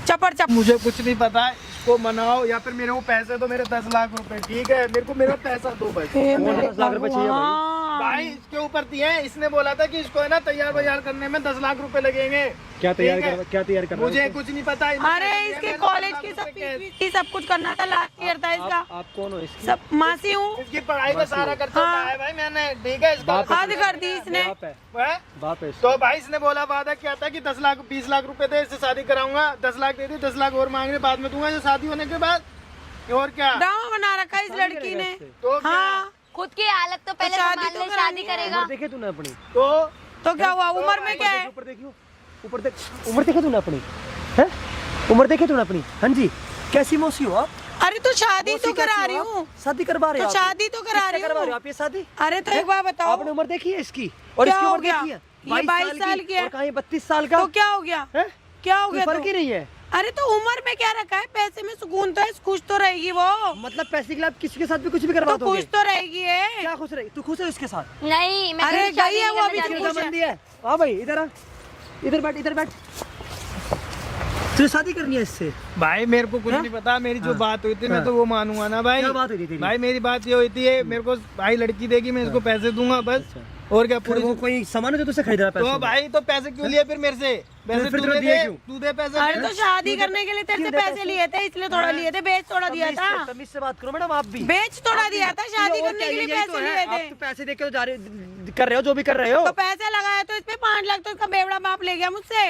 चपर चप मुझे कुछ नहीं पता है, इसको मनाओ या फिर मेरे को पैसे दो, मेरे 10 लाख रुपए, ठीक है? मेरे को मेरा पैसा दो बस। हे मेरे 10 लाख रुपए चाहिए भाई। भगवान। भाई इसके ऊपर दिए हैं, इसने बोला था कि इसको है ना तैयार वैयार करने में 10 लाख रुपए लगेंगे। क्या तैयार ठीक है? कर, क्या तैयार कर रहा है मुझे उसको? कुछ नहीं पता। अरे इसके कॉलेज की सब फीस भी सब कुछ करना था, लास्ट ईयर था इसका। आप कौन हो इसकी? सब मासी हूँ। इसकी पढ़ाई का सारा खर्चा हाँ। उठाया है भाई मैंने, ठीक है? इसका बाप है। हद कर दी इसने। बाप है, है? बाप है इसका। तो भाई इसने बोला, वादा क्या था कि 10 लाख 20 लाख रुपए थे, इससे शादी कराऊंगा। 10 लाख दे दी, 10 लाख और मांगने बाद में दूंगा, शादी होने के बाद। और क्या? ड्रामा बना रखा है इस लड़की ने। तो क्या? हाँ, खुद की हालत तो पहले शादी संभाल तो ले, करानी शादी है। करेगा। उम्र देखे तूने अपनी? तो क्या हुआ, उम्र में क्या है? ऊपर देखियो, ऊपर देख, उम्र देखे तूने अपनी? हैं? उम्र देखे तूने अपनी? हाँ जी, कैसी मौसी हो आप? अरे तो शादी मौसी तो कैसी करा हो रही आप? हूँ। शादी करवा रहे तो हो आप? शादी तो करा किससे रही करवा रहे हो हूँ। आप ये शादी? अरे तो एक बात बताओ, आपने उम्र देखी है इसकी और क्या इसकी हो उम्र गया? देखी है? ये 22 साल की है। और कहाँ ये 32 साल का? तो क्या हो गया? हैं? क्या हो कोई गया? फर्क तो? ही नहीं है। अरे तो उम्र में क्या रखा है, पैसे में सुकून तो है, खुश तो रहेगी वो। मतलब पैसे के लिए आप किसी के साथ भी कुछ भी करवा तो दोगे? खुश तो रहेगी है। क्या खुश रही? तू खुश है उसके साथ? नहीं, मैं अरे किसी शादी गई है नहीं वो करना अभी, चाहती। खुश है। बंदी है। हाँ भाई इधर आ, इधर बैठ, इधर बैठ। तुझे शादी करनी है इससे? भाई मेरे को कुछ नहीं पता, मेरी जो बात हुई थी मैं तो वो मानूंगा ना भाई। क्या बात हुई थी तेरी? भाई मेरी बात ये हुई थी, मेरे को भाई लड़की देगी, मैं इसको पैसे दूंगा बस। और क्या? पूरी पूरी वो कोई सामान है जो तुझसे खरीद रहा है पैसे तो में? भाई तो पैसे क्यों लिए फिर मेरे से? पैसे फिर तू तुमने दे दिए दे, क्यों? तू दे पैसे। अरे तो शादी करने के लिए तेरे से क्यों दे पैसे लिए थे, इसलिए थोड़ा लिए थे, बेच थोड़ा दिया था। तमीज से बात करो मैडम, आप भी। बेच थोड़ा दिया था, शादी और करने क्या, के लिए यही तो पैसे है, लिए आप थे। तो पैसे देके तो जा रहे कर रहे हो जो भी कर रहे हो। तो पैसे लगाया तो इस पे 5 लाख तो इसका बेवड़ा बाप ले गया मुझसे।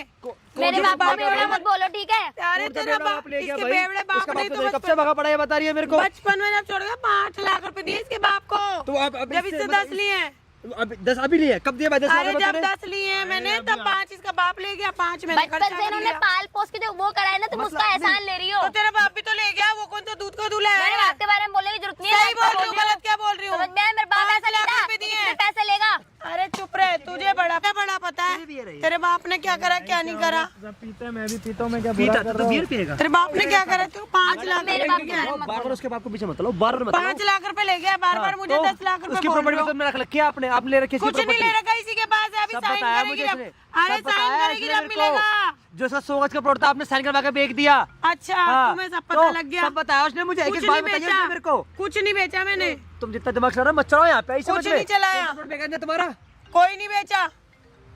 मेरे बाप को बेवड़ा मत बोलो, ठीक है? अरे तेरा बाप ले गया इसके भाई। बेवड़े बाप इसका नहीं बाप तो तो कब से भगा पड़ा है बता रही है मेरे को। बचपन में जब छोड़ गया 5 लाख रुपए दिए इसके बाप को। तो अब जब इससे 10 लिए हैं। अभी 10 अभी लिए, कब दिए भाई 10 अरे जब 10 लिए हैं मैंने तब 5 इसका बाप ले गया, 5 मैंने बचपन खर्चा से कर इन्होंने लिया। पाल पोस के जो वो कराया ना, तुम उसका एहसान ले रही हो। तो तेरा बाप भी तो ले गया, वो कौन सा दूध का दूल्हा मेरे है? बाप के बारे में बोलने की जरूरत नहीं है। सही बोल रही हूँ, गलत क्या बोल रही हूँ? समझ में आया? मेरे बाप 5 ऐसा लाख लेगा, रुपए दिए कितने हैं। पैसे लेगा? अरे चुप रहे, तुझे बड़ा पता है तेरे बाप ने क्या करा क्या नहीं करा। जब पीते मैं भी पीता हूँ, मैं क्या बुरा पीता कर तो रहा हूँ? बियर पिएगा। तेरे बाप ने क्या करा? तू 5 लाख मेरे रुपए बाप ले के गया। बारे में मत बार बोलो। बार उसके बाप को पीछे मत लो, बार बार मत 5 लाख रुपए ले गया, बार मुझे 10 लाख रुपए उसकी बोल प्रॉपर्टी रहे हो। मतलब में रख रखी है आपने, आप ले रखी है इसकी कुछ नहीं property। ले रखा इसी के पास है, अभी सब साइन बताया करेगी मुझे जब। इसने, अरे सब साइन बताया करेगी इसने जब मेरे को। मिलेगा। जो उसका 100 गज का प्लॉट था आपने साइन करवा के बेच दिया। अच्छा हाँ, तुम्हें सब पता लग गया। सब बताया उसने मुझे, एक कुछ एक बात नहीं बताइए बेचा उसने मेरे को। कुछ नहीं बेचा मैंने, तुम जितना दिमाग चला रहे हो मत चलाओ यहाँ पे, ऐसे कुछ मत ले। नहीं चलाया। प्लॉट बेच दिया तुम्हारा, कोई नहीं बेचा,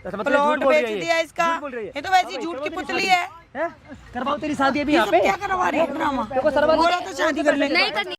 ऐसा मतलब प्लॉट झूठ बोल रही बेच है ये। दिया इसका। झूठ बोल रही है। ये तो वैसी झूठ की पुतली है। हैं? करवाओ तेरी शादी अभी ये यहाँ सब पे। क्या करवा रही है ड्रामा? देखो सरवा बोला तो शादी कर ले। नहीं करनी।